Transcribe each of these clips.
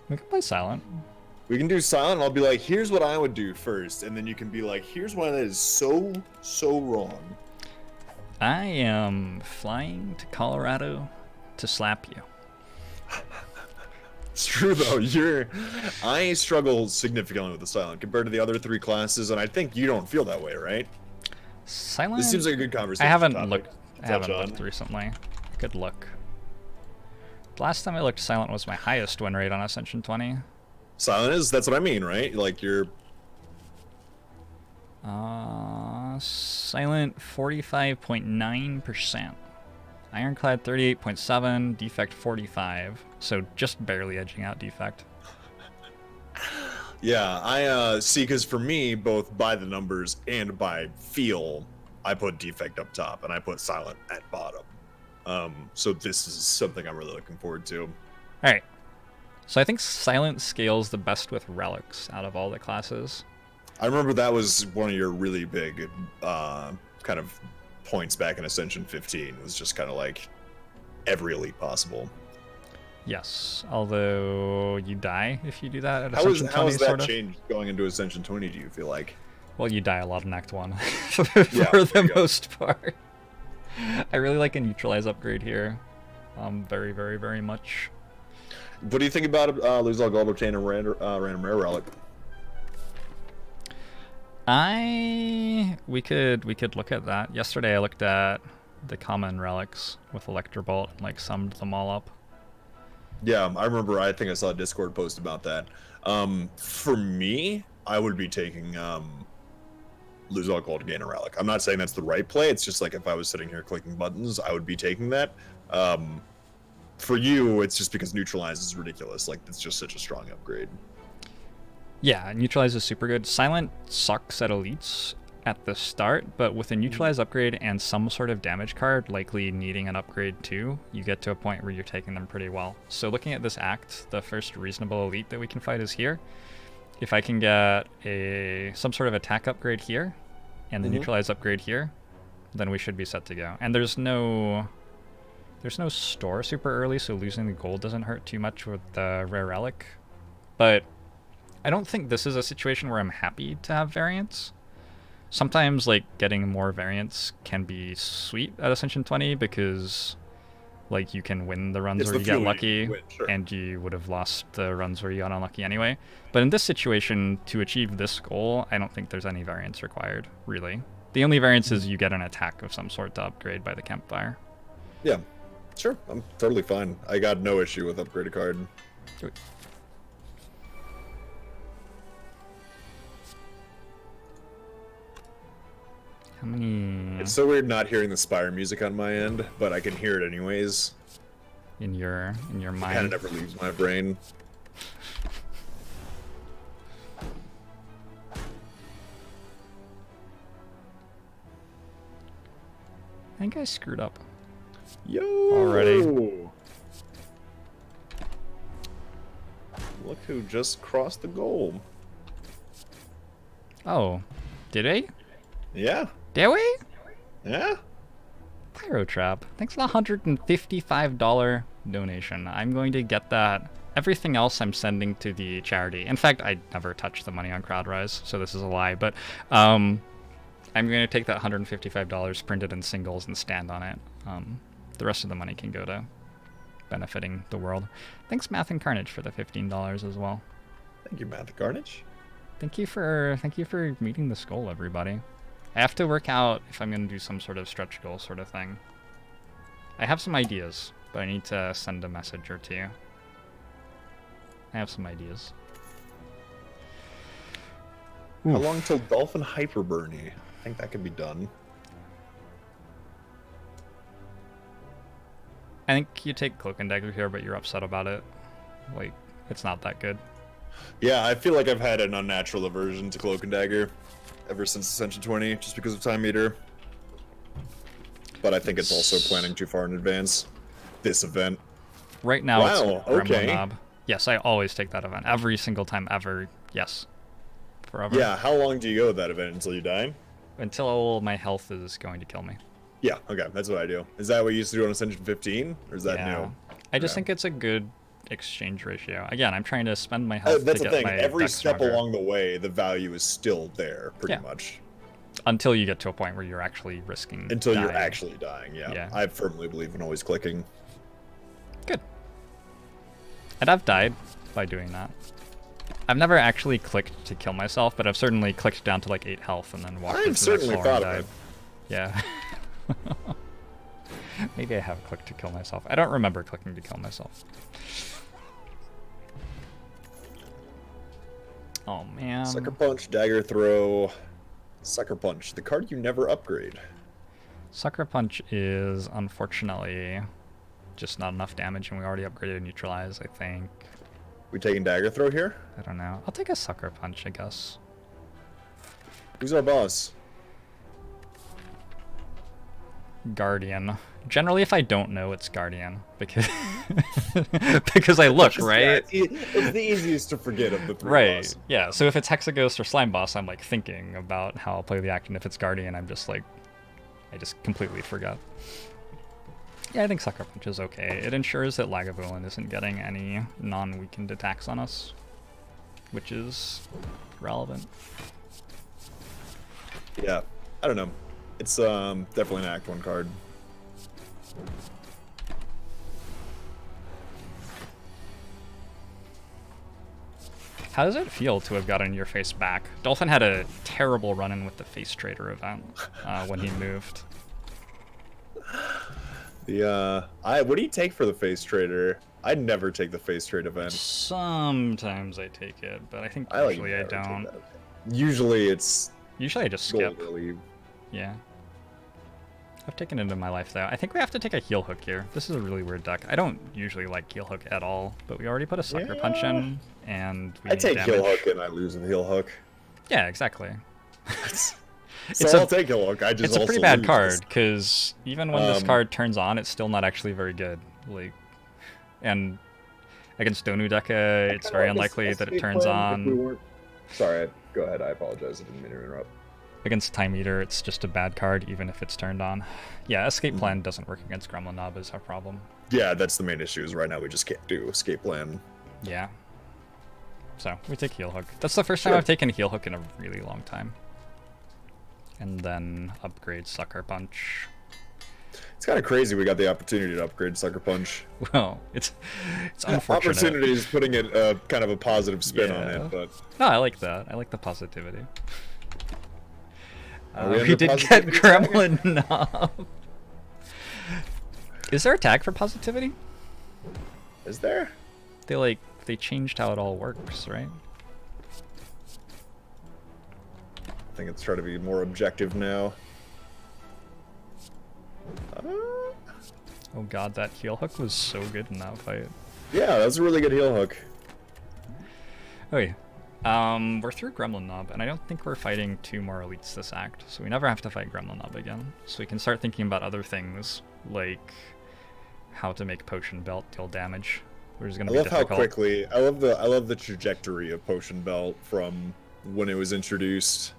We can play Silent. We can do Silent, and I'll be like, here's what I would do first, and then you can be like, here's why that is so wrong. I am flying to Colorado to slap you. It's true though. I struggle significantly with the Silent compared to the other 3 classes, and I think you don't feel that way, right? Silent. This seems like a good conversation. I haven't looked recently. Good look. The last time I looked, Silent was my highest win rate on Ascension 20. Silent is, that's what I mean, right? Like you're... Silent 45.9%. Ironclad 38.7, Defect 45. So just barely edging out Defect. Yeah, I see, because for me, both by the numbers and by feel, I put Defect up top and I put Silent at bottom. So this is something I'm really looking forward to. Alright. So I think Silent scales the best with Relics out of all the classes. I remember that was one of your really big kind of points back in Ascension 15, was just kind of like every elite possible. Yes, although you die if you do that at Ascension 20, how has that sort of. changed going into Ascension 20, do you feel like? Well, you die a lot in Act 1 for the most part. I really like a neutralize upgrade here. Very, very, very much. What do you think about lose all gold, obtain a random rare relic? We could look at that. Yesterday I looked at the common relics with Electrobolt and like summed them all up. Yeah, I remember. I think I saw a Discord post about that. For me, I would be taking lose all gold to gain a relic. I'm not saying that's the right play. It's just like if I was sitting here clicking buttons, I would be taking that. For you, it's just because neutralize is ridiculous. Like it's just such a strong upgrade. Yeah, neutralize is super good. Silent sucks at elites at the start, but with a neutralize upgrade and some sort of damage card, likely needing an upgrade too, you get to a point where you're taking them pretty well. So looking at this act, the first reasonable elite that we can fight is here. If I can get some sort of attack upgrade here, and the neutralize upgrade here, then we should be set to go. And there's no store super early, so losing the gold doesn't hurt too much with the rare relic. But I don't think this is a situation where I'm happy to have variants. Sometimes like getting more variants can be sweet at Ascension 20 because like you can win the runs where you get lucky, and you would have lost the runs where you got unlucky anyway. But in this situation, to achieve this goal, I don't think there's any variance required, really. The only variance is you get an attack of some sort to upgrade by the campfire. Yeah, sure. I'm totally fine. I got no issue with upgrade a card. How many... It's so weird not hearing the Spire music on my end, but I can hear it anyways. In your mind. It kind of never leaves my brain. I think I screwed up. Yo! Already. Look who just crossed the goal. Oh, did he? Yeah. Did we? Yeah. Pyro Trap. Thanks for the $155 donation. I'm going to get that. Everything else I'm sending to the charity. In fact, I never touch the money on CrowdRise, so this is a lie. But I'm going to take that $155 printed in singles and stand on it. The rest of the money can go to benefiting the world. Thanks, Math and Carnage, for the $15 as well. Thank you, Math and Carnage. Thank you for meeting this goal, everybody. I have to work out if I'm going to do some sort of stretch goal sort of thing. I have some ideas, but I need to send a message or two. I have some ideas. How long till Dolphin Hyperburny? I think that could be done. I think you take Cloak and Dagger here, but you're upset about it. Like, it's not that good. Yeah, I feel like I've had an unnatural aversion to Cloak and Dagger ever since Ascension 20, just because of Time Eater. But I think it's also planning too far in advance. This event. Right now, wow, it's okay. Gremlin Mob. Yes, I always take that event. Every single time ever. Yes. Forever. Yeah, how long do you go with that event until you die? Until my health is going to kill me. Yeah, okay, that's what I do. Is that what you used to do on Ascension 15? Or is that new? I just think it's a good exchange ratio. Again, I'm trying to spend my health That's to the get thing. my Every deck step stronger. along the way, the value is still there, pretty much. Until you get to a point where you're actually risking Until dying. you're actually dying, yeah. I firmly believe in always clicking. Good. And I've died by doing that. I've never actually clicked to kill myself, but I've certainly clicked down to like 8 health and then walked into the certainly floor and thought died. of it. Yeah. Maybe I have clicked to kill myself. I don't remember clicking to kill myself. Oh man. Sucker Punch, Dagger Throw, Sucker Punch, the card you never upgrade. Sucker Punch is unfortunately just not enough damage, and we already upgraded Neutralize, I think. We taking Dagger Throw here? I don't know. I'll take a Sucker Punch, I guess. Who's our boss? Guardian. Generally, if I don't know, it's Guardian, because because I look, right? It's the easiest to forget of the three Right, bosses. yeah. So if it's Hexaghost or Slime Boss, I'm like thinking about how I'll play the action. If it's Guardian, I'm just like, I just completely forgot. Yeah, I think Sucker Punch is okay. It ensures that Lagavulin isn't getting any non-weakened attacks on us, which is relevant. Yeah, I don't know. It's definitely an Act 1 card. How does it feel to have gotten your face back? Dolphin had a terrible run-in with the Face Trader event when he moved. What do you take for the Face Trader? I'd never take the Face Trade event. Sometimes I take it, but I think usually I don't. Usually it's... Usually I just skip. Gold relief. Yeah. I've taken it in my life, though. I think we have to take a Heel Hook here. This is a really weird deck. I don't usually like Heel Hook at all, but we already put a Sucker Punch in, and we I take damage. Heel Hook and I lose with Heel Hook. Yeah, exactly. I'll take Heel Hook. I just it's a pretty bad card, because even when this card turns on, it's still not actually very good. Like, and against Donu Deka, it's very unlikely that it turns on. Sorry, go ahead. I apologize. I didn't mean to interrupt. Against Time Eater, it's just a bad card, even if it's turned on. Yeah, Escape Plan doesn't work against Gremlin Knob is our problem. Yeah, that's the main issue, is right now we just can't do Escape Plan. Yeah. So, we take Heel Hook. That's the first time I've taken Heel Hook in a really long time. And then upgrade Sucker Punch. It's kind of crazy we got the opportunity to upgrade Sucker Punch. Well, it's unfortunate. Opportunity is putting it kind of a positive spin on it, but... No, I like that. I like the positivity. We did get Gremlin Knob. Is there a tag for positivity? Is there? They changed how it all works, right? I think it's trying to be more objective now. Oh god, that Heel Hook was so good in that fight. Yeah, that was a really good Heel Hook. Okay. We're through Gremlin Knob, and I don't think we're fighting 2 more elites this act, so we never have to fight Gremlin Knob again. So we can start thinking about other things, like how to make Potion Belt deal damage, which is going to be difficult. How quickly, I love the trajectory of Potion Belt from when it was introduced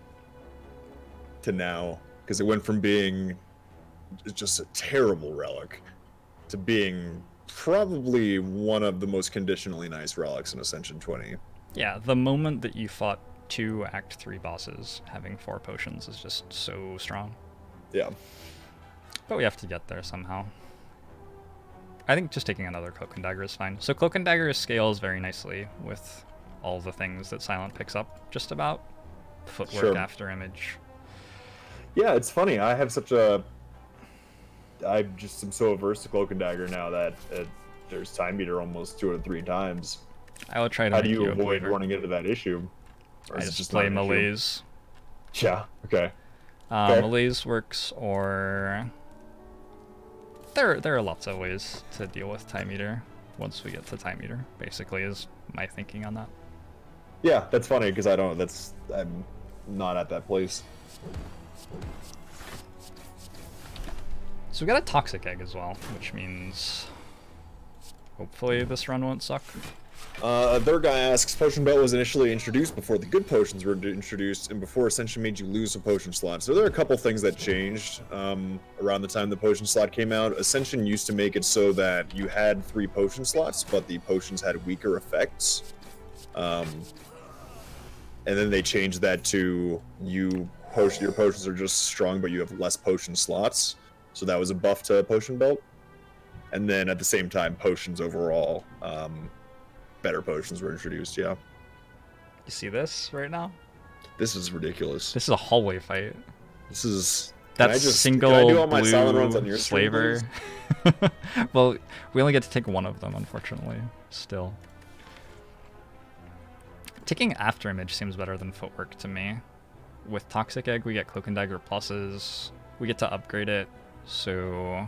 to now, because it went from being just a terrible relic to being probably one of the most conditionally nice relics in Ascension 20. Yeah, the moment that you fought 2 Act 3 bosses, having 4 potions is just so strong. Yeah. But we have to get there somehow. I think just taking another Cloak and Dagger is fine. So Cloak and Dagger scales very nicely with all the things that Silent picks up, just about. Footwork, after image. Yeah, it's funny. I have such a... I just am so averse to Cloak and Dagger now that there's Time Meter almost 2 or 3 times. I will try to. How do you avoid running into that issue? Or I just play Malaise. Yeah. Okay. Malaise works, or there are lots of ways to deal with Time Eater once we get to Time Eater. Basically, is my thinking on that. Yeah, that's funny because I'm not at that place. So we got a Toxic Egg as well, which means hopefully this run won't suck. Their guy asks, Potion Belt was initially introduced before the good potions were introduced and before Ascension made you lose a potion slot. So there are a couple things that changed around the time the potion slot came out. Ascension used to make it so that you had 3 potion slots, but the potions had weaker effects. And then they changed that to your potions are just strong, but you have less potion slots. So that was a buff to Potion Belt. And then at the same time, potions overall, better potions were introduced, yeah. You see this right now? This is ridiculous. This is a hallway fight. This is... That's single can I do all my blue silent runs on your slaver. Well, we only get to take one of them, unfortunately, still. Taking After Image seems better than Footwork to me. With Toxic Egg, we get Cloak and Dagger pluses. We get to upgrade it, so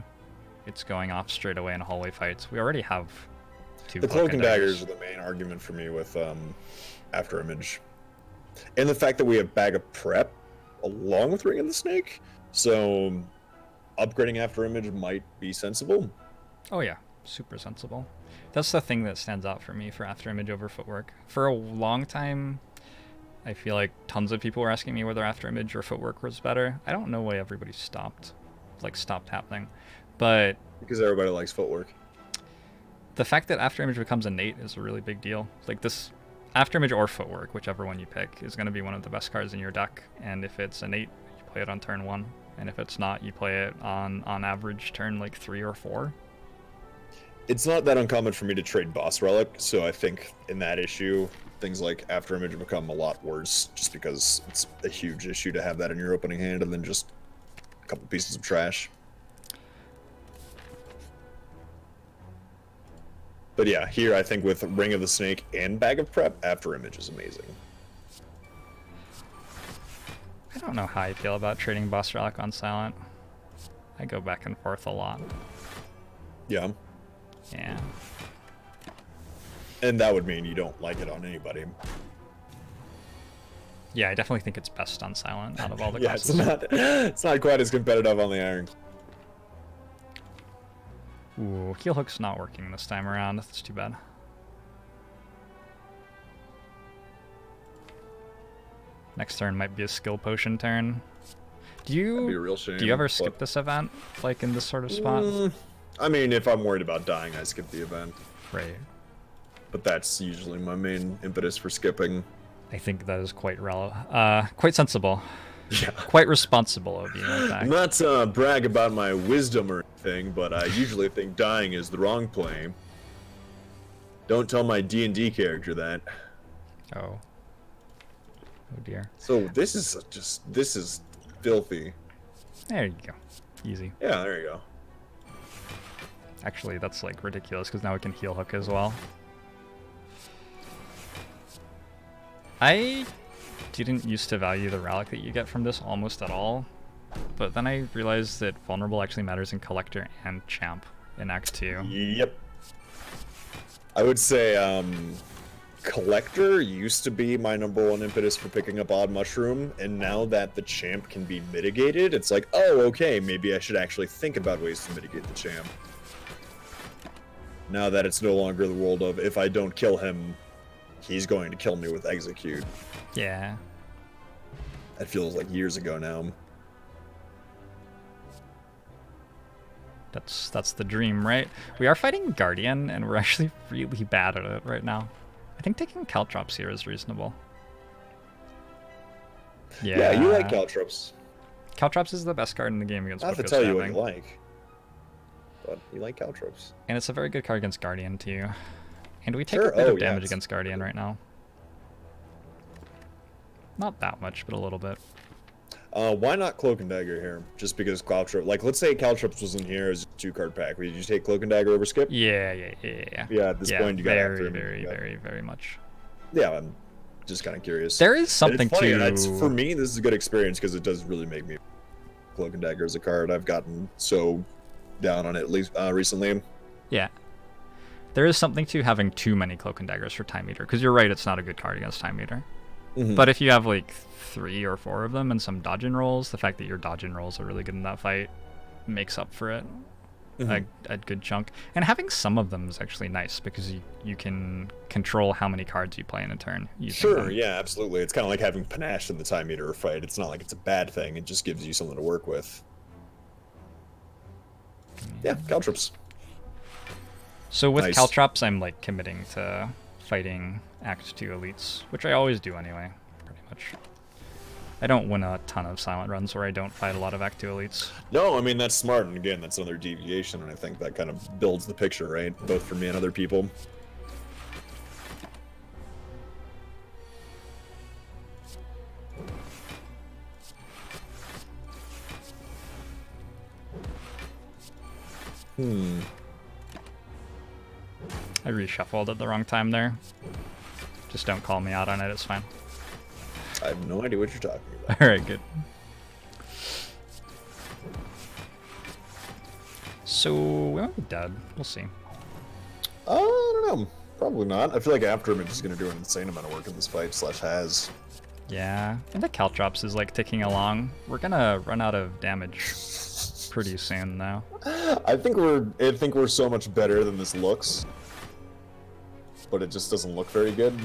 it's going off straight away in hallway fights. We already have 2 The Cloak and Daggers are the main argument for me with After Image. And the fact that we have Bag of Prep along with Ring of the Snake, so upgrading After Image might be sensible. Oh yeah, super sensible. That's the thing that stands out for me for After Image over Footwork. For a long time, I feel like tons of people were asking me whether After Image or Footwork was better. I don't know why everybody stopped happening, but because everybody likes Footwork. The fact that After Image becomes innate is a really big deal. Like this, After Image or Footwork, whichever one you pick, is going to be one of the best cards in your deck. And if it's innate, you play it on turn 1. And if it's not, you play it on average turn like 3 or 4. It's not that uncommon for me to trade Boss Relic, so I think in that issue, things like After Image have become a lot worse, just because it's a huge issue to have that in your opening hand and then just a couple pieces of trash. But yeah, here I think with Ring of the Snake and Bag of Prep, After Image is amazing. I don't know how I feel about trading Boss Relic on Silent. I go back and forth a lot. Yeah. Yeah. And that would mean you don't like it on anybody. Yeah, I definitely think it's best on Silent out of all the yeah, classes. it's not quite as competitive on the Iron. Ooh, Heel Hook's not working this time around. That's too bad. Next turn might be a skill potion turn. That'd be a real shame, do you ever skip this event, like in this sort of spot? I mean, if I'm worried about dying, I skip the event. Right. But that's usually my main impetus for skipping. I think that is quite quite sensible. Yeah. Quite responsible of you, in fact. Not to brag about my wisdom or anything, but I usually think dying is the wrong play. Don't tell my D&D character that. Oh. Oh dear. So this is filthy. There you go. Easy. Yeah, there you go. Actually, that's like ridiculous because now we can Heel Hook as well. I didn't used to value the relic that you get from this almost at all, but then I realized that Vulnerable actually matters in Collector and Champ in Act 2. Yep. I would say Collector used to be my #1 impetus for picking up Odd Mushroom, and now that the Champ can be mitigated, it's like, oh, okay, maybe I should actually think about ways to mitigate the Champ. Now that it's no longer the world of, if I don't kill him, he's going to kill me with Execute. Yeah. That feels like years ago now. That's the dream, right? We are fighting Guardian, and we're actually really bad at it right now. I think taking Caltrops here is reasonable. Yeah, you like Caltrops. Caltrops is the best card in the game against I have to tell you what you like. But you like Caltrops. And it's a very good card against Guardian, too. And we take a bit of damage against Guardian right now. Not that much, but a little bit. Why not Cloak and Dagger here? Just because Caltrops... Like, let's say Caltrops was in here as a 2-card pack. Would you take Cloak and Dagger over Skip? Yeah. Yeah, at this point you got very much. Yeah, I'm just kind of curious. There is something for me, this is a good experience because it does really make me... Cloak and Dagger is a card I've gotten so down on it, at least recently. Yeah. There is something to having too many Cloak and Daggers for Time Eater, because you're right, it's not a good card against Time Eater. But if you have like 3 or 4 of them and some dodge and rolls, the fact that your dodge and rolls are really good in that fight makes up for it. a good chunk. And having some of them is actually nice because you can control how many cards you play in a turn. Sure, them. yeah, absolutely. It's kind of like having panache in the time meter fight. It's not like it's a bad thing. It just gives you something to work with. Yeah, caltrops. So with Nice. caltrops, I'm like committing to fighting Act 2 elites, which I always do anyway, pretty much. I don't win a ton of silent runs where I don't fight a lot of Act 2 elites. No, I mean, that's smart, and again, that's another deviation, and I think that kind of builds the picture, right? Both for me and other people. I reshuffled at the wrong time there. Just don't call me out on it, it's fine. I have no idea what you're talking about. Alright, good. So, we might be dead. We'll see. I don't know. Probably not. I feel like Afterimage is going to do an insane amount of work in this fight, / has. Yeah, and the caltrops is like ticking along. We're gonna run out of damage pretty soon now. I think we're so much better than this looks. But it just doesn't look very good.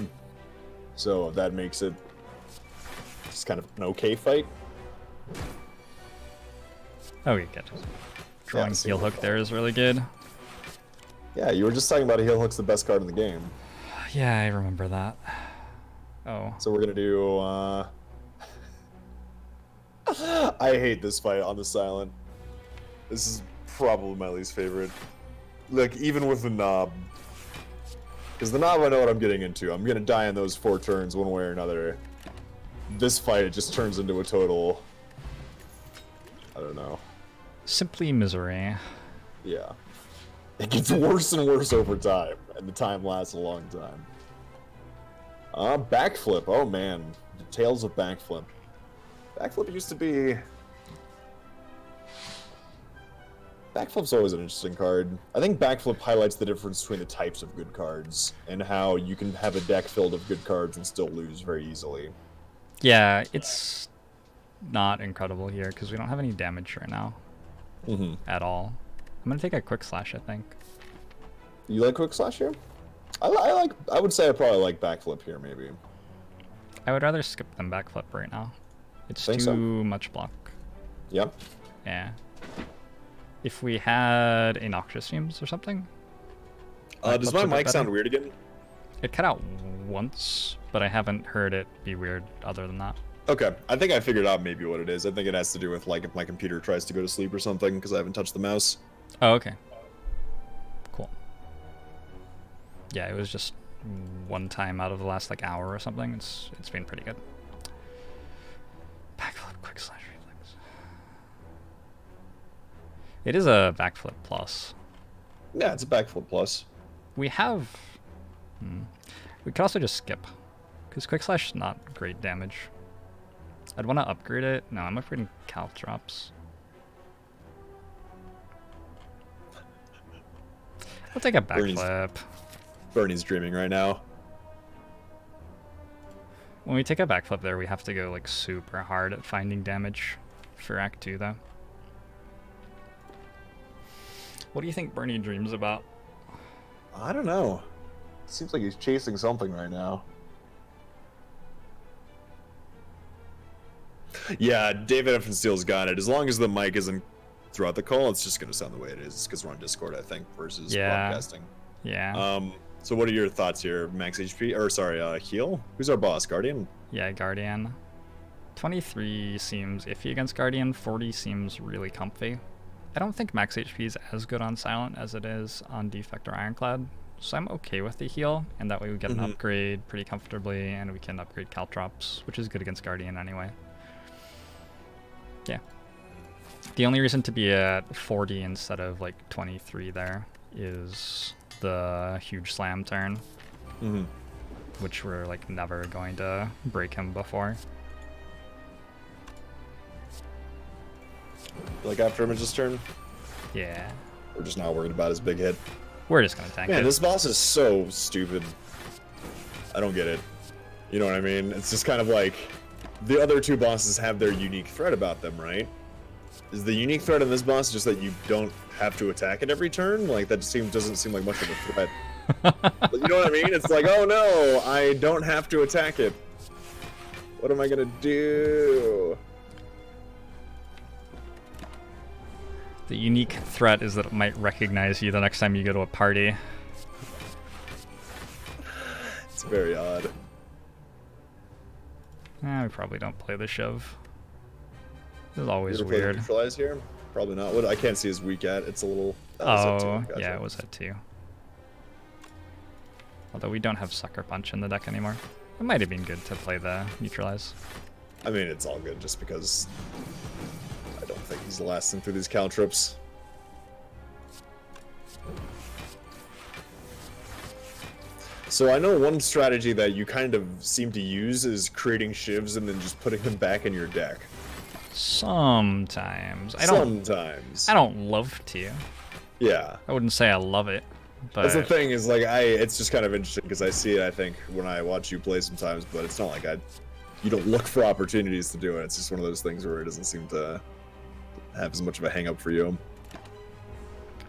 So that makes it just kind of an okay fight. Oh, we good. Drawing heel hook there is really good. Yeah, you were just talking about a heel hook's the best card in the game. Yeah, I remember that. Oh. So we're gonna do I hate this fight on the silent. This is probably my least favorite. Like, even with the knob. Because the knob, I know what I'm getting into. I'm gonna die in those 4 turns one way or another. This fight, it just turns into a total... I don't know. Simply misery. Yeah. It gets worse and worse over time, and the time lasts a long time. Backflip. Oh man, the tales of backflip. Backflip used to be... Backflip's always an interesting card. I think Backflip highlights the difference between the types of good cards, and how you can have a deck filled of good cards and still lose very easily. Yeah, it's not incredible here, because we don't have any damage right now. At all. I'm gonna take a quick slash, I think. You like quick slash here? I would say I probably like backflip here, maybe. I would rather skip than backflip right now. It's Think too so? much block. Yep. Yeah. If we had a Noxious Fumes or something. Does my mic sound weird again? It cut out once, but I haven't heard it be weird other than that. Okay, I think I figured out maybe what it is. I think it has to do with, like, if my computer tries to go to sleep or something, because I haven't touched the mouse. Oh, okay. Cool. Yeah, it was just one time out of the last, like, hour or something. It's been pretty good. Backflip, quick slash reflex. It is a backflip plus. Yeah, it's a backflip plus. We have... We could also just skip, because quick slash is not great damage. I'd want to upgrade it. No, I'm upgrading caltrops. I'll take a backflip. Bernie's dreaming right now. When we take a backflip there, we have to go like super hard at finding damage for Act 2 though. What do you think Bernie dreams about? I don't know. Seems like he's chasing something right now. Yeah, David F. and Steele's got it. As long as the mic isn't throughout the call, it's just going to sound the way it is, because we're on Discord, I think, versus broadcasting. Yeah. So what are your thoughts here? Max HP, or sorry, heal? Who's our boss? Guardian? Yeah, Guardian. 23 seems iffy against Guardian. 40 seems really comfy. I don't think max HP is as good on Silent as it is on Defect or Ironclad, so I'm okay with the heal, and that way we get an upgrade pretty comfortably, and we can upgrade Caltrops, which is good against Guardian anyway. Yeah. The only reason to be at 40 instead of like 23 there is the huge slam turn, which we're like never going to break him before. Like after Image's turn? Yeah. We're just not worried about his big hit. We're just gonna tank it. Man, this boss is so stupid. I don't get it. You know what I mean? It's just kind of like the other two bosses have their unique threat about them, right? Is the unique threat in this boss just that you don't have to attack it every turn? Like, that doesn't seem like much of a threat. You know what I mean? It's like, oh no, I don't have to attack it. What am I gonna do? The unique threat is that it might recognize you the next time you go to a party. It's very odd. We probably don't play the shove. This is always You ever play weird. Neutralize here? Probably not. What I can't see his weak at. It's a little. Oh, yeah, it was at 2. Although we don't have Sucker Punch in the deck anymore. It might have been good to play the Neutralize. I mean, it's all good just because I don't think he's lasting through these caltrips. So I know one strategy that you kind of seem to use is creating shivs and then just putting them back in your deck. Sometimes. Sometimes. I don't love to. Yeah. I wouldn't say I love it, but That's the thing is like it's just kind of interesting because I see it I think when I watch you play sometimes, but it's not like you don't look for opportunities to do it. It's just one of those things where it doesn't seem to have as much of a hang up for you.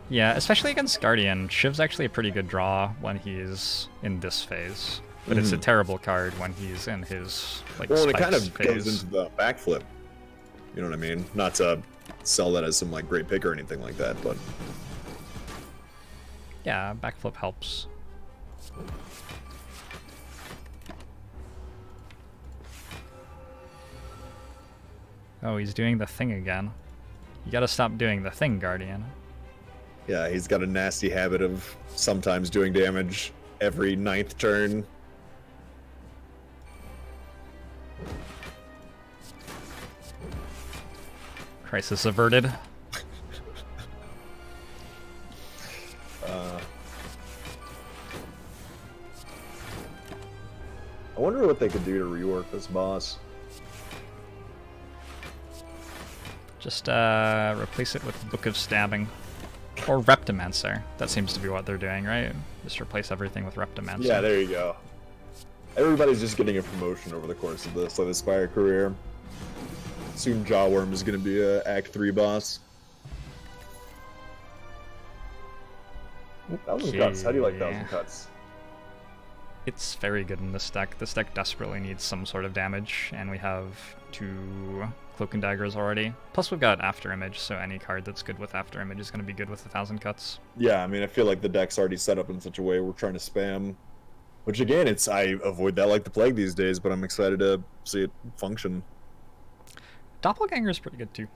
yeah, especially against Guardian, Shiv's actually a pretty good draw when he's in this phase. But it's a terrible card when he's in his like well, and it spikes kind of phase. goes into the backflip. You know what I mean? Not to sell that as some like great pick or anything like that, but Yeah, backflip helps. Oh, he's doing the thing again. You gotta stop doing the thing, Guardian. yeah, he's got a nasty habit of sometimes doing damage every 9th turn. Crisis averted. I wonder what they could do to rework this boss. Just replace it with Book of Stabbing. Or Reptimancer. That seems to be what they're doing, right? Just replace everything with Reptimancer. Yeah, there you go. Everybody's just getting a promotion over the course of this, like the Spire career. Soon Jawworm is going to be a Act 3 boss. 1,000 cuts. How do you like 1,000 cuts? It's very good in this deck. This deck desperately needs some sort of damage, and we have 2 Cloak and Daggers already. Plus we've got After Image, so any card that's good with After Image is going to be good with 1,000 cuts. Yeah, I mean, I feel like the deck's already set up in such a way we're trying to spam. Which again, I avoid that like the plague these days, but I'm excited to see it function. Doppelganger is pretty good too.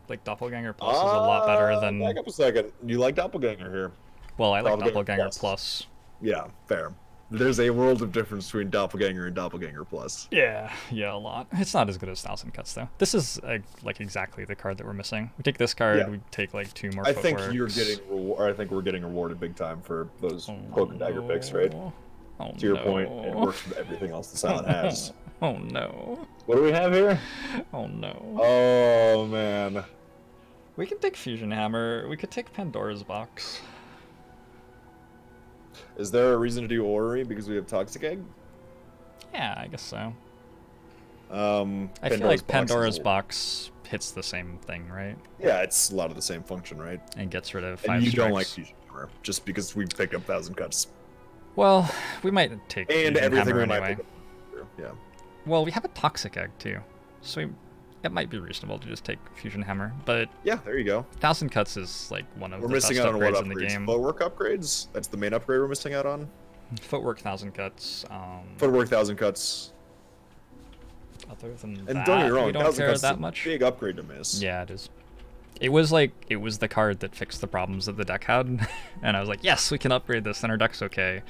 Like Doppelganger Plus is a lot better than... Back up a second. You like Doppelganger here? Well, I like Doppelganger Doppelganger Plus. Plus. Yeah, fair. There's a world of difference between Doppelganger and Doppelganger Plus. Yeah, a lot. It's not as good as 1,000 Cuts though. This is like exactly the card that we're missing. We take this card, we take like 2 more. I think Footworks. you're getting I think we're getting rewarded big time for those Cloak and Dagger picks, right? Oh, to your point, it works with everything else the Silent has. Oh no. What do we have here? Oh no. Oh man. We can take Fusion Hammer. We could take Pandora's Box. Is there a reason to do Orrery because we have Toxic Egg? Yeah, I guess so. I feel like Pandora's Box hits the same thing, right? Yeah, it's a lot of the same function, right? And gets rid of 5 And you strikes. don't like Fusion Hammer just because we picked up 1,000 Cuts. Well, we might take And Fusion everything Hammer we might anyway. pick up. Yeah. Well, we have a Toxic Egg too, so it might be reasonable to just take Fusion Hammer. But Yeah, there you go. 1,000 Cuts is like one of We're the best missing out on what upgrades in the upgrades? game. Footwork upgrades? That's the main upgrade we're missing out on? Footwork 1,000 Cuts. Footwork 1,000 Cuts. Other than And that, don't get me wrong, we don't 1,000 care Cuts that is a much. big upgrade to miss. Yeah, it is. It was the card that fixed the problems that the deck had, and I was like, yes, we can upgrade this, and our deck's okay.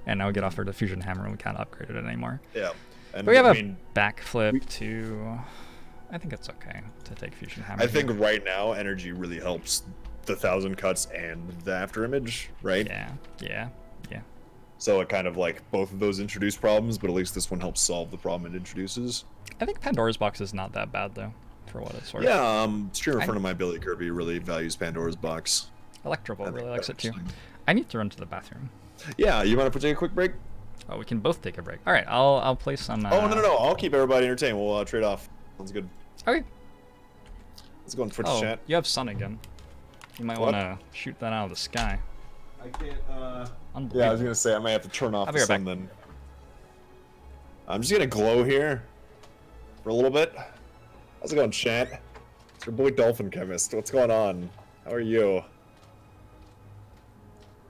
And now we get offered a Fusion Hammer, and we can't upgrade it anymore. Yeah. And But we have I a mean, backflip to... I think it's okay to take Fusion Hammer. I think right now energy really helps the 1,000 Cuts and the After Image, right? Yeah. So it kind of like both of those introduce problems, but at least this one helps solve the problem it introduces. I think Pandora's Box is not that bad though, for what it's worth. Yeah, streamer friend of mine, Billy Kirby, really values Pandora's Box. Electrovolt really likes it too. interesting. I need to run to the bathroom. Yeah, you want to take a quick break? Oh, we can both take a break. All right, I'll play some. Oh no, I'll keep everybody entertained. We'll trade off. Sounds good. Okay. Let's go on Twitch Oh, chat. you have sun again. You might want to shoot that out of the sky. I can't, Unbelievable. yeah, I was gonna say, I might have to turn off the sun then. I'm just gonna glow here for a little bit. How's it going, chat? It's your boy DolphinChemist. What's going on? How are you?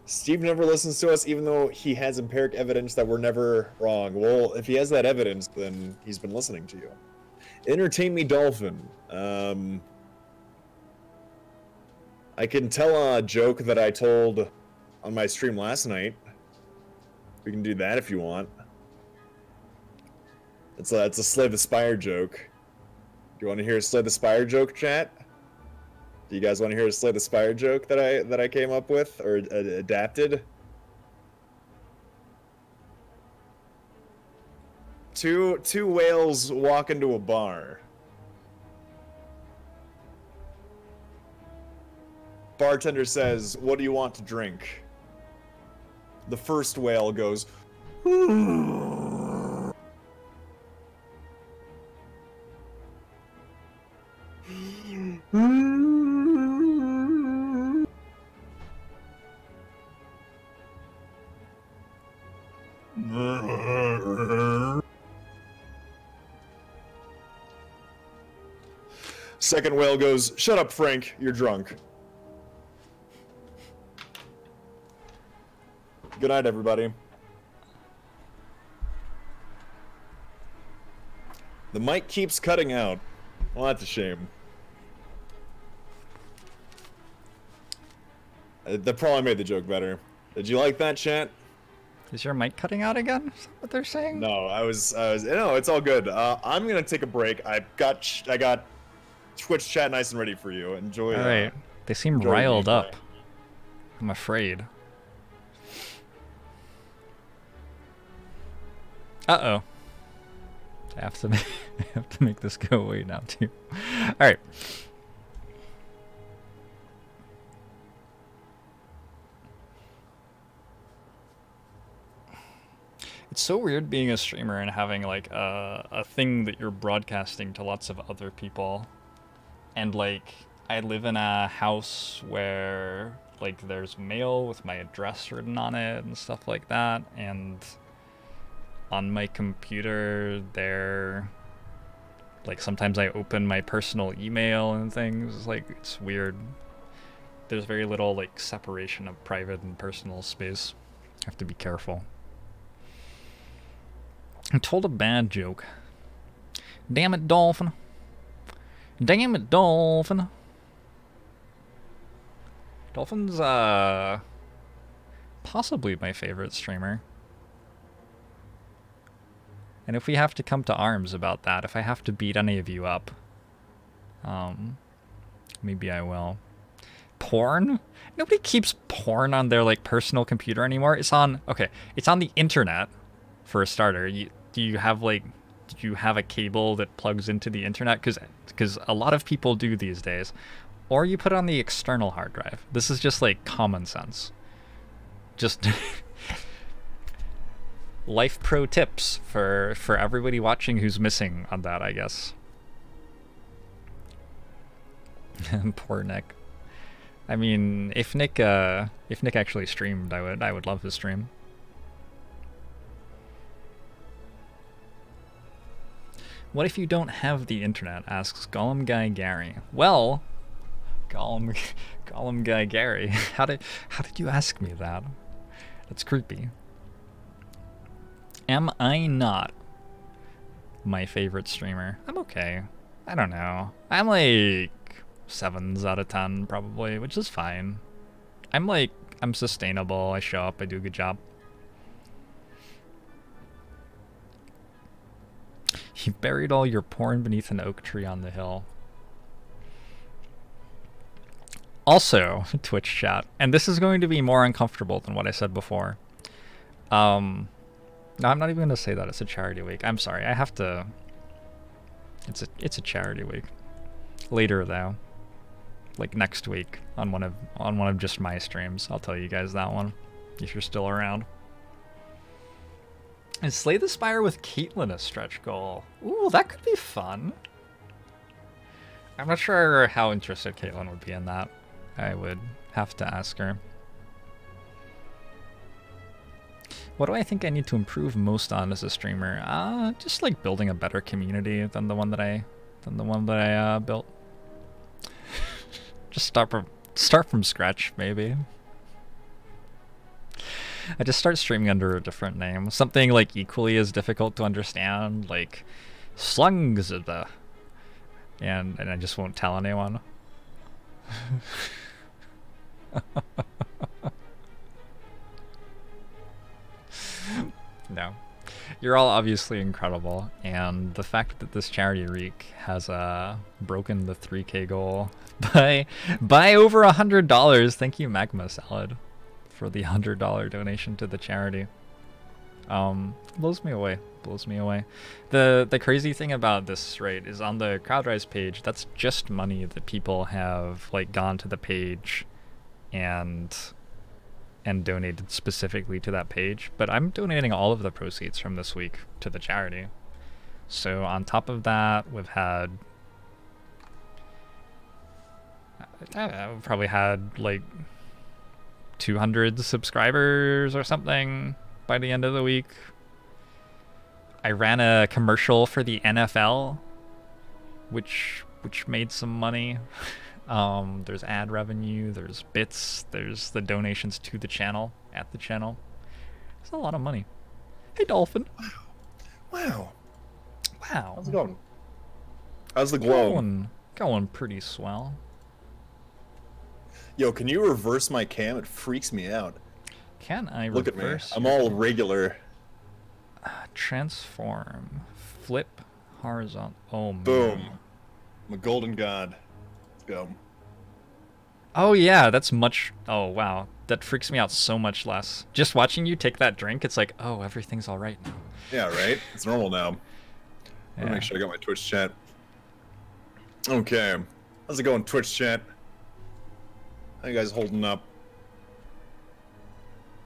Steve never listens to us, even though he has empiric evidence that we're never wrong. Well, if he has that evidence, then he's been listening to you. Entertain me, Dolphin. I can tell a joke that I told on my stream last night. We can do that if you want. It's a Slay the Spire joke. Do you want to hear a Slay the Spire joke, chat? Do you guys want to hear a Slay the Spire joke that I came up with or adapted? Two whales walk into a bar. Bartender says, "What do you want to drink?" The first whale goes, Second whale goes, "Shut up, Frank, you're drunk." Good night, everybody. The mic keeps cutting out. Well, that's a shame. That probably made the joke better. Did you like that, chat? Is your mic cutting out again? Is that what they're saying? No, I was. No, it's all good. I'm gonna take a break. I got Twitch chat nice and ready for you. Enjoy. All right. They seem riled up. I'm afraid. Uh-oh. I have to make this go away now too. All right. It's so weird being a streamer and having like a thing that you're broadcasting to lots of other people. And like I live in a house where like there's mail with my address written on it and stuff like that, and on my computer there, like sometimes I open my personal email and things. Like it's weird. There's very little like separation of private and personal space. I have to be careful. I told a bad joke. Damn it, Dolphin. Damn it, Dolphin. Dolphin's possibly my favorite streamer. And if we have to come to arms about that, if I have to beat any of you up, maybe I will. Porn? Nobody keeps porn on their like personal computer anymore. It's on, okay, it's on the internet for a starter. Do you have a cable that plugs into the internet? Because a lot of people do these days. Or you put it on the external hard drive. This is just like common sense. Just life pro tips for everybody watching who's missing on that, I guess. Poor Nick. I mean, if Nick actually streamed, I would love his stream. What if you don't have the internet? Asks Gollum Guy Gary. Well, Gollum Guy Gary, how did you ask me that? That's creepy. Am I not my favorite streamer? I'm okay. I don't know. I'm like 7s out of 10 probably, which is fine. I'm sustainable. I show up. I do a good job. You buried all your porn beneath an oak tree on the hill. Also, Twitch chat, and this is going to be more uncomfortable than what I said before. No, I'm not even going to say that. It's a charity week. I'm sorry. I have to. It's a charity week. Later though, like next week on one of just my streams, I'll tell you guys that one if you're still around. And Slay the Spire with Caitlyn a stretch goal. Ooh, that could be fun. I'm not sure how interested Caitlin would be in that. I would have to ask her. What do I think I need to improve most on as a streamer? Just like building a better community than the one that I built. Just start from scratch, maybe. I just start streaming under a different name, something like equally as difficult to understand, like Slungs, and I just won't tell anyone. No. You're all obviously incredible, and the fact that this charity reek has broken the 3K goal by over $100. Thank you, Magma Salad, for the $100 donation to the charity. Blows me away. Blows me away. The crazy thing about this, right, is on the CrowdRise page, that's just money that people have like gone to the page and donated specifically to that page, but I'm donating all of the proceeds from this week to the charity. So on top of that, we've had we've probably had like 200 subscribers or something by the end of the week. I ran a commercial for the NFL, which made some money. There's ad revenue, there's bits, there's the donations to the channel, at the channel. It's a lot of money. Hey, Dolphin. Wow. Wow. How's it going? How's the glow? Going pretty swell. Yo, can you reverse my cam? It freaks me out. Can I Look reverse? at me. I'm all regular. Transform. Flip. Horizontal. Oh, man. Boom. I'm a golden god. Go. Oh yeah, that's much. Oh wow, that freaks me out so much less. Just watching you take that drink, it's like, oh, everything's all right now. Yeah, right. It's normal now. Yeah. Let me make sure I got my Twitch chat. Okay, how's it going, Twitch chat? How you guys holding up?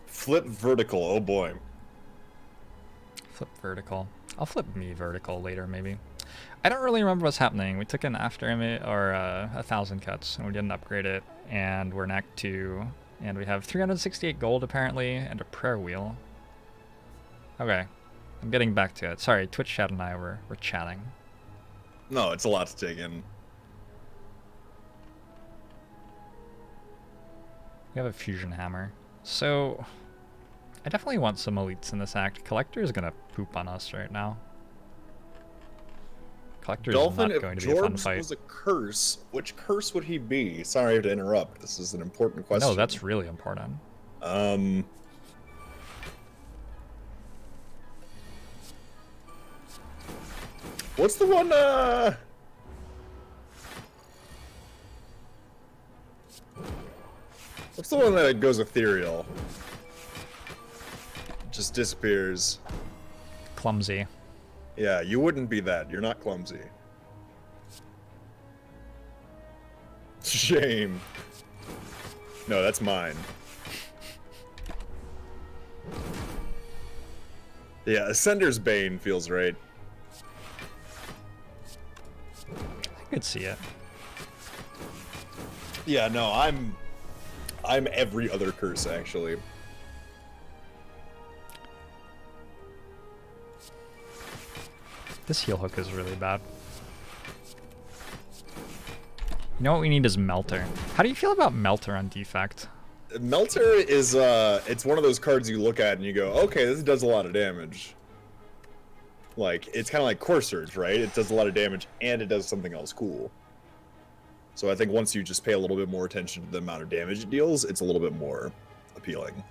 Flip vertical. Oh boy. Flip vertical. I'll flip me vertical later, maybe. I don't really remember what's happening. We took an after image, or 1,000 cuts, and we didn't upgrade it, and we're in Act 2, and we have 368 gold, apparently, and a prayer wheel. Okay, I'm getting back to it. Sorry, Twitch chat and I were chatting. No, it's a lot to take in. We have a fusion hammer. So, I definitely want some elites in this act. Collector is gonna poop on us right now. Collector is not going to be a fun fight. Was a curse, which curse would he be? Sorry to interrupt. This is an important question. No, that's really important. What's the one, what's the one that goes ethereal? Just disappears. Clumsy. Yeah, you wouldn't be that. You're not clumsy. Shame. No, that's mine. Yeah, Ascender's Bane feels right. I could see it. Yeah, no, I'm every other curse, actually. This heel hook is really bad. You know what we need is Melter. How do you feel about Melter on defect? Melter is, it's one of those cards you look at and you go, okay, this does a lot of damage. Like, it's kind of like Core Surge, right? It does a lot of damage and it does something else cool. So I think once you just pay a little bit more attention to the amount of damage it deals, it's a little bit more appealing.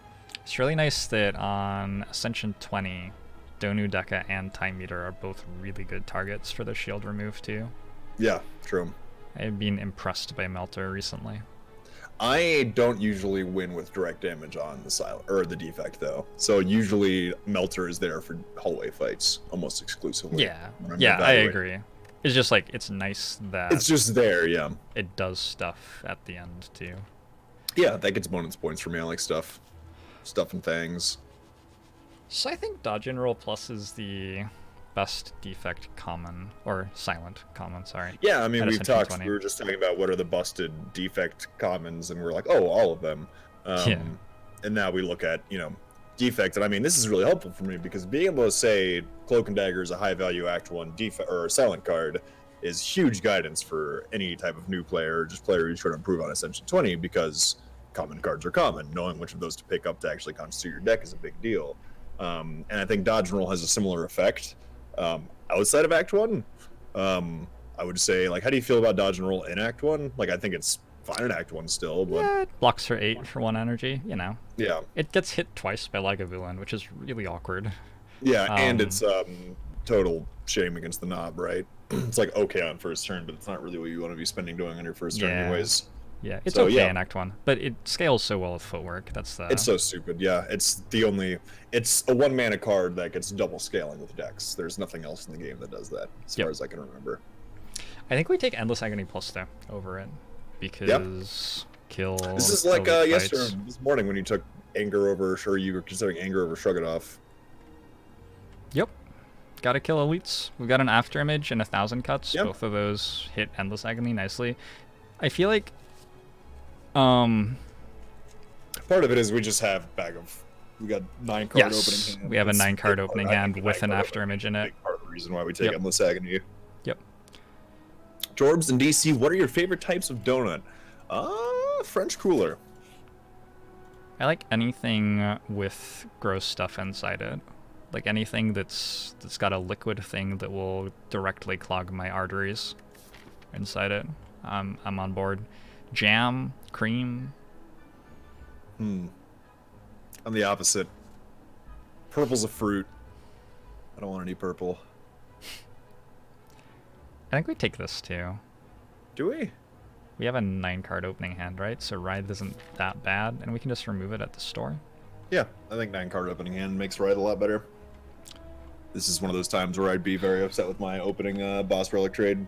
It's really nice that on Ascension 20, Donu Deka and Time Meter are both really good targets for the shield remove too. Yeah, true. I've been impressed by Melter recently. I don't usually win with direct damage on the silent or the defect though. So usually Melter is there for hallway fights almost exclusively. Yeah. Yeah, I agree. It's just like it's nice that it's just there, yeah. It does stuff at the end too. Yeah, that gets bonus points for me. I like stuff and things. So I think Dodge and Roll Plus is the best defect common, or silent common, sorry. Yeah, I mean, we've talked, 20. we were just talking about what are the busted defect commons, and we're like, oh, all of them. Yeah. And now we look at, you know, defect, and I mean, this is really helpful for me, because being able to say Cloak and Dagger is a high value Act 1 defect, or silent card, is huge guidance for any type of new player, or just player who's trying to improve on Ascension 20, because common cards are common. Knowing which of those to pick up to actually constitute your deck is a big deal. And I think Dodge and Roll has a similar effect. Outside of Act 1, I would say, like, how do you feel about Dodge and Roll in Act 1? Like, I think it's fine in Act 1 still, but... Yeah, it blocks for 8 for 1 energy, you know. Yeah. It gets hit twice by Lagavulin, which is really awkward. Yeah, and it's total shame against the knob, right? It's like okay on first turn, but it's not really what you want to be spending doing on your first turn anyways. Yeah, it's So, okay yeah. in Act 1, but it scales so well with footwork. That's the... It's so stupid, yeah. It's a 1 mana card that gets double scaling with decks. There's nothing else in the game that does that, as far as I can remember. I think we take Endless Agony Plus, though, over it, because kill... This is like yesterday, fights. this morning, when you took Anger over, sure, you were considering Anger over Shrug It Off. Yep. Gotta kill elites. We've got an After Image and 1,000 Cuts. Yep. Both of those hit Endless Agony nicely. I feel like... Part of it is we just have we got 9 card opening hand. We have a It's 9 card big opening part- I hand think with an 9 card After opening Image in is a it. big part of the reason why we take Yep. Endless Agony. Yep. Jorbs and DC, what are your favorite types of donut? French cooler. I like anything with gross stuff inside it. Like anything that's got a liquid thing that will directly clog my arteries inside it. I'm on board. Jam, cream. I'm the opposite. Purple's a fruit. I don't want any purple. I think we take this too. Do we? We have a 9 card opening hand, right? So Writhe isn't that bad, and we can just remove it at the store. Yeah, I think 9 card opening hand makes Ride a lot better. This is one of those times where I'd be very upset with my opening boss relic trade.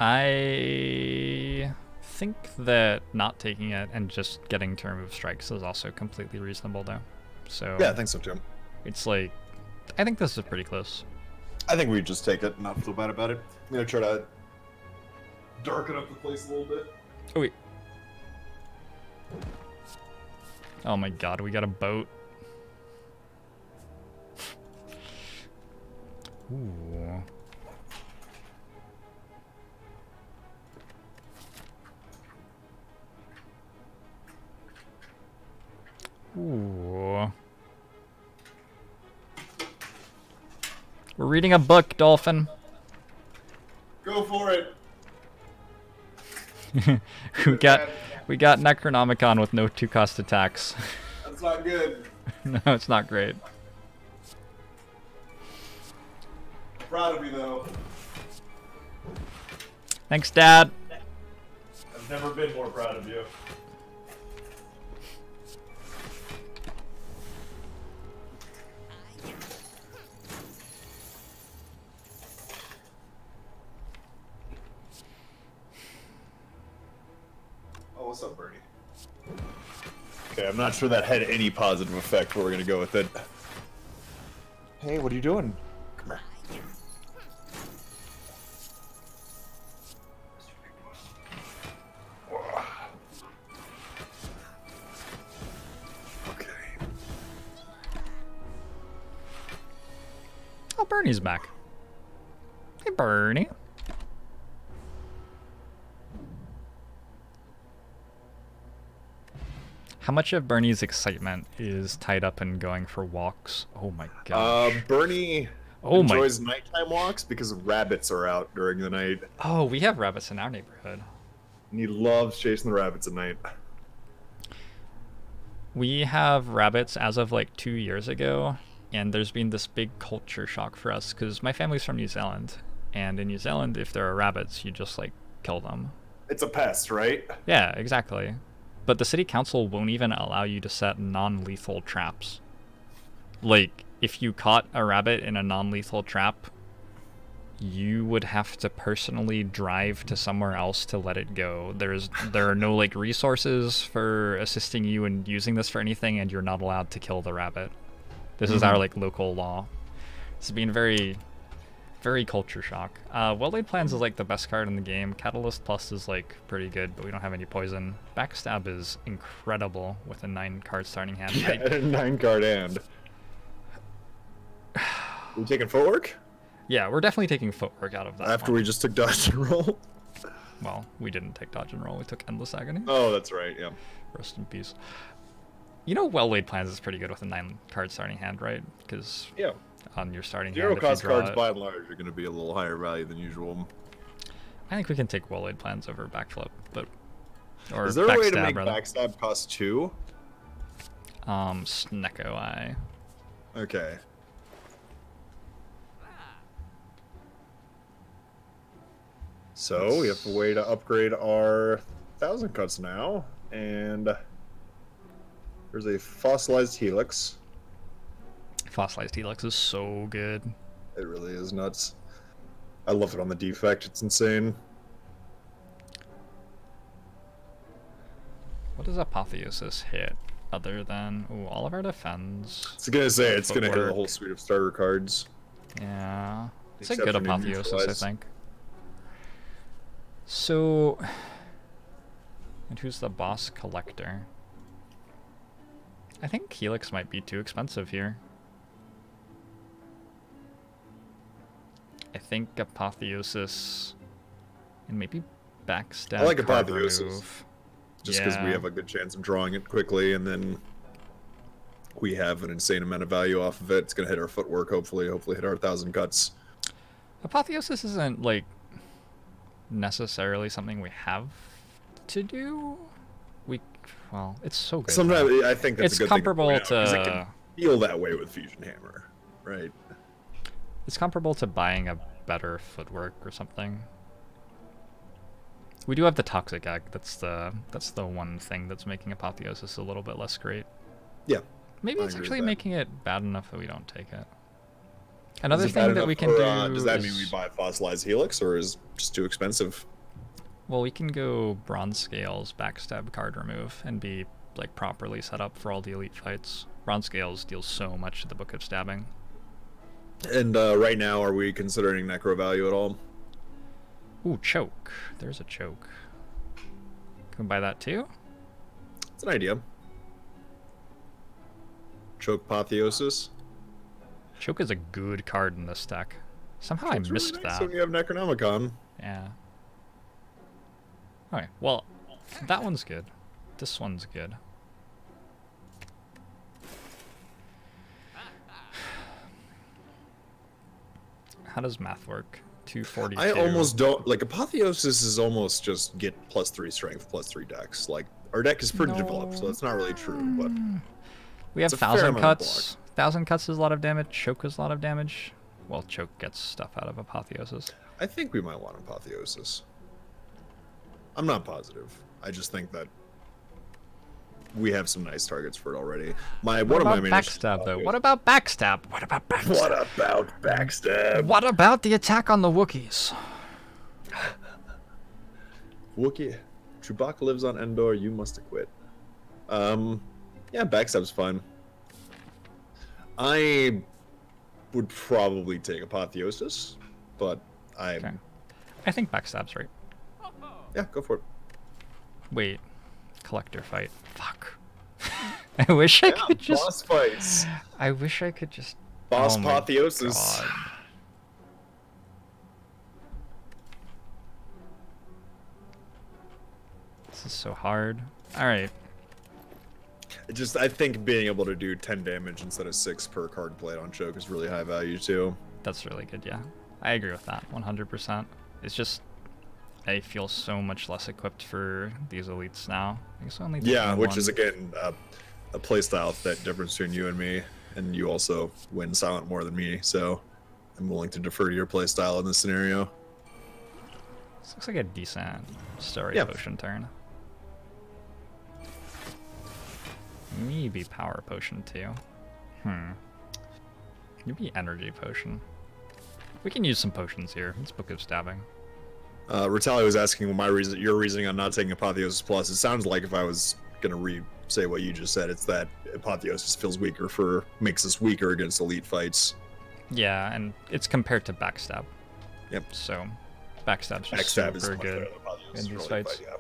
I think that not taking it and just getting to remove strikes is also completely reasonable, though. So Yeah, I think so too. it's like, I think this is pretty close. I think we just take it and not feel bad about it. I'm gonna try to darken up the place a little bit. Oh wait. Oh my god, we got a boat. Ooh. Ooh. We're reading a book, Dolphin. Go for it. we got Necronomicon with no 2-cost attacks. That's not good. No, it's not great. Proud of you though. Thanks, Dad. I've never been more proud of you. Oh, what's up, Bernie? Okay, I'm not sure that had any positive effect, but we're gonna go with it. Hey, what are you doing? Come here. Okay. Oh, Bernie's back. Hey, Bernie. How much of Bernie's excitement is tied up in going for walks? Oh my gosh. Bernie Oh my- enjoys nighttime walks because rabbits are out during the night. Oh, we have rabbits in our neighborhood. And he loves chasing the rabbits at night. We have rabbits as of like 2 years ago, and there's been this big culture shock for us because my family's from New Zealand, and in New Zealand, if there are rabbits, you just like kill them. It's a pest, right? Yeah, exactly. But the city council won't even allow you to set non-lethal traps. Like, if you caught a rabbit in a non-lethal trap, you would have to personally drive to somewhere else to let it go. There are no like resources for assisting you in using this for anything, and you're not allowed to kill the rabbit. This is our like local law. It's been very, very culture shock. Well-Laid Plans is like the best card in the game. Catalyst Plus is like pretty good, but we don't have any poison. Backstab is incredible with a 9-card starting hand. Yeah, 9-card hand. We taking footwork? Yeah, we're definitely taking footwork out of that. After one. we just took dodge and roll? Well, we didn't take dodge and roll. We took endless agony. Oh, that's right, yeah. Rest in peace. You know, Well-Laid Plans is pretty good with a 9-card starting hand, right? Because yeah, on your starting Zero hand, cost if you draw cards by and large are going to be a little higher value than usual. I think we can take Well-Laid Plans over backflip, but or is there a way to backstab, make rather. backstab cost 2? Snecko Eye. Okay. So we have a way to upgrade our 1,000 cuts now, and there's a fossilized helix. Fossilized Helix is so good. It really is nuts. I love it on the defect. It's insane. What does Apotheosis hit other than all of our defense? I was gonna say it's gonna hit footwork. a whole suite of starter cards. Yeah, it's a good Exception in Apotheosis, I neutralize. think. So, and who's the boss collector? I think Helix might be too expensive here. I think Apotheosis and maybe Backstab. I like card Apotheosis. remove. Just because we Yeah. have a good chance of drawing it quickly, and then we have an insane amount of value off of it. It's gonna hit our footwork, hopefully hit our 1,000 cuts. Apotheosis isn't like necessarily something we have to do. Well, it's so good. Sometimes I think that's It's a good comparable thing to point out, 'cause it to. can feel that way with Fusion Hammer, right? It's comparable to buying a better footwork or something. We do have the Toxic Egg. That's the one thing that's making Apotheosis a little bit less great. Yeah. Maybe I it's agree with actually that. making it bad enough that we don't take it. Another Is it bad thing that enough we can for, do does that is, mean we buy Fossilized Helix, or is it just too expensive? well, we can go Bronze Scales, Backstab card remove, and be like properly set up for all the elite fights. Bronze Scales deals so much to the Book of Stabbing. And right now, are we considering Necro value at all? Ooh, Choke. There's a Choke. Can we buy that too? It's an idea. Choke Apotheosis. Choke is a good card in this deck. Somehow I It's missed really nice that. when you have Necronomicon. Yeah. Alright, well, that one's good. This one's good. How does math work? 242. I almost don't like Apotheosis is almost just get +3 strength, +3 dex. Like our deck is pretty developed, so that's not really true. But we have it's a fair 1,000 amount of cuts. 1,000 cuts is a lot of damage. Choke is a lot of damage. Well, Choke gets stuff out of Apotheosis. I think we might want Apotheosis. I'm not positive. I just think that we have some nice targets for it already. What One of my about main issues Backstab, with though? Apotheosis- What about Backstab? What about Backstab? What about Backstab? What about the attack on the Wookiees? Wookiee. Chewbacca lives on Endor. You must acquit. Yeah, Backstab's fine. I would probably take Apotheosis, but Okay. I think Backstab's right. yeah, go for it. Wait. Collector fight. Fuck. I wish I could just... boss fights. I wish I could just... Boss Oh my Apotheosis. God. This is so hard. Alright. I think being able to do 10 damage instead of 6 per card played on Choke is really high value too. That's really good, yeah. I agree with that, 100%. It's just... I feel so much less equipped for these elites now. I guess I only take Yeah, which one. is again a playstyle that difference between you and me, and you also win silent more than me, so I'm willing to defer to your playstyle in this scenario. This looks like a decent story Yeah. potion turn. Maybe power potion too. Maybe energy potion. We can use some potions here. It's Book of Stabbing. Ritalia was asking your reasoning on not taking Apotheosis Plus. It sounds like if I was gonna say what you just said, it's that Apotheosis feels makes us weaker against elite fights. Yeah, and it's compared to backstab. Yep. So backstab's just Backstab is super much good better than Apotheosis in these for fights. yeah.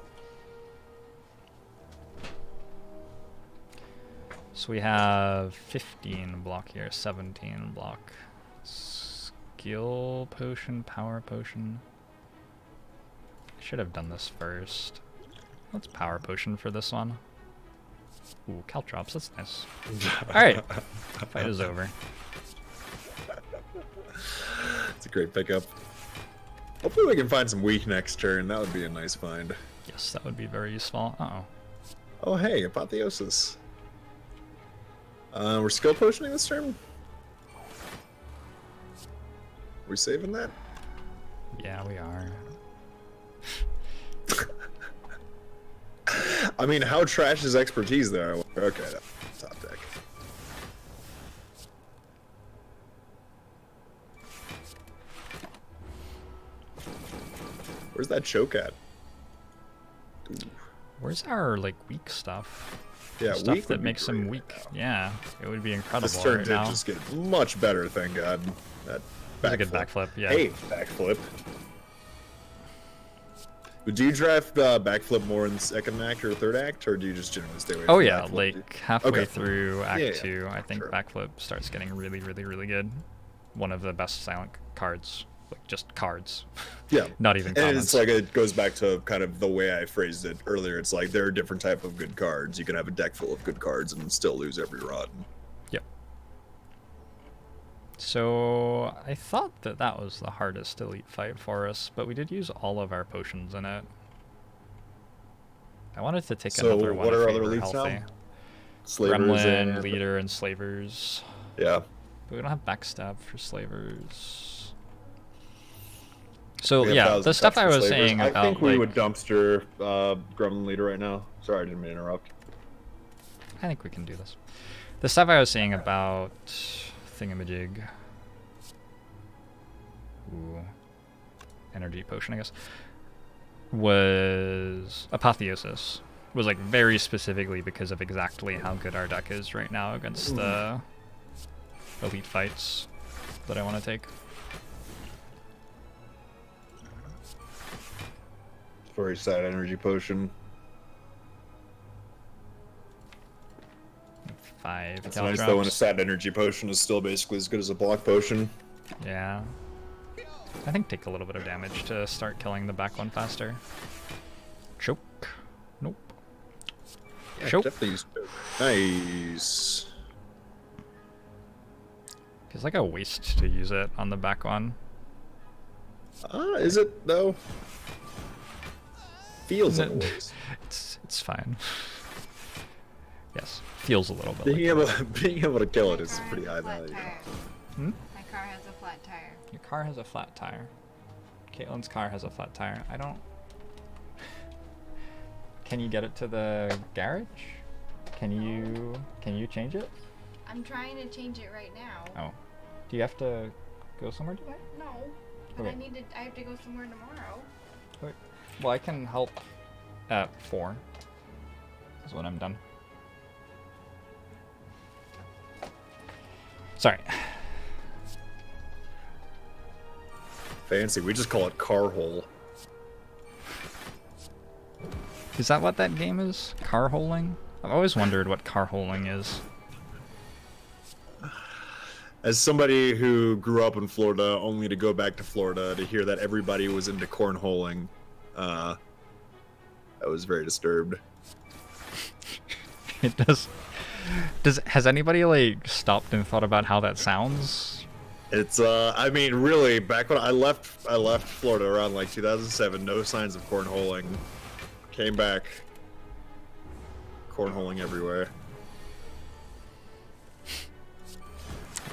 So we have 15 block here, 17 block. Skill potion, power potion. I should have done this first. Let's power potion for this one. Ooh, caltrops, that's nice. Alright, fight is over. It's a great pickup. Hopefully we can find some weak next turn. That would be a nice find. Yes, that would be very useful. Uh-oh. Oh, hey, Apotheosis. We're skill potioning this turn? We saving that? Yeah, we are. I mean, how trash is expertise there? Okay, top deck. Where's that choke at? Ooh. Where's our, like, weak stuff? Yeah, Stuff weak that makes him weak. Yeah, it would be incredible This turn right did now. just get much better, thank God. That That's a good backflip, yeah. Hey, backflip. Do you draft backflip more in the second act or third act, or do you just generally stay away from Oh yeah, backflip? like halfway Okay. through Act Yeah, 2, I think sure. backflip starts getting really, really, really good. One of the best silent cards. Like, just cards. Yeah. Not even And comments. it's like, it goes back to kind of the way I phrased it earlier. It's like there are different type of good cards. You can have a deck full of good cards and still lose every run. Yep. So, I thought that that was the hardest elite fight for us, but we did use all of our potions in it. I wanted to take So another one what if are we other were elites healthy. now? Slavers Gremlin, and... Leader, and Slavers. Yeah. But we don't have backstab for Slavers. So We have yeah, 1,000 the stuff cuts I for was Slavers. saying I about think we like, would dumpster Gremlin Leader right now. Sorry, I didn't mean to interrupt. I think we can do this. The stuff I was saying about thingamajig. Ooh. Energy potion, I guess. Was Apotheosis. Was like very specifically because of exactly how good our deck is right now against the elite fights that I want to take. Very sad energy potion. 5 It's nice though when a caltrops. sad energy potion is still basically as good as a block potion. Yeah. I think take a little bit of damage to start killing the back one faster. Choke. Nope. Yeah, Choke. definitely use choke. Nice. Feels like a waste to use it on the back one. Is it though? Feels like a Isn't it? waste. It's fine. Yes, feels a little bit. Being able to kill it is My car pretty has high a flat value. tire. Hmm? My car has a flat tire. Your car has a flat tire. Caitlin's car has a flat tire. I don't. Can you get it to the garage? Can you change it? I'm trying to change it right now. Oh, do you have to go somewhere today? No, but Okay. I have to go somewhere tomorrow. Wait. Well, I can help at 4. Is when I'm done. Sorry. Fancy. We just call it car hole. Is that what that game is? Car holing? I've always wondered what car holing is. As somebody who grew up in Florida, only to go back to Florida to hear that everybody was into cornholing, I was very disturbed. It does. Has anybody like stopped and thought about how that sounds? It's I mean, really, back when I left Florida around like 2007, no signs of cornholing. Came back, cornholing everywhere.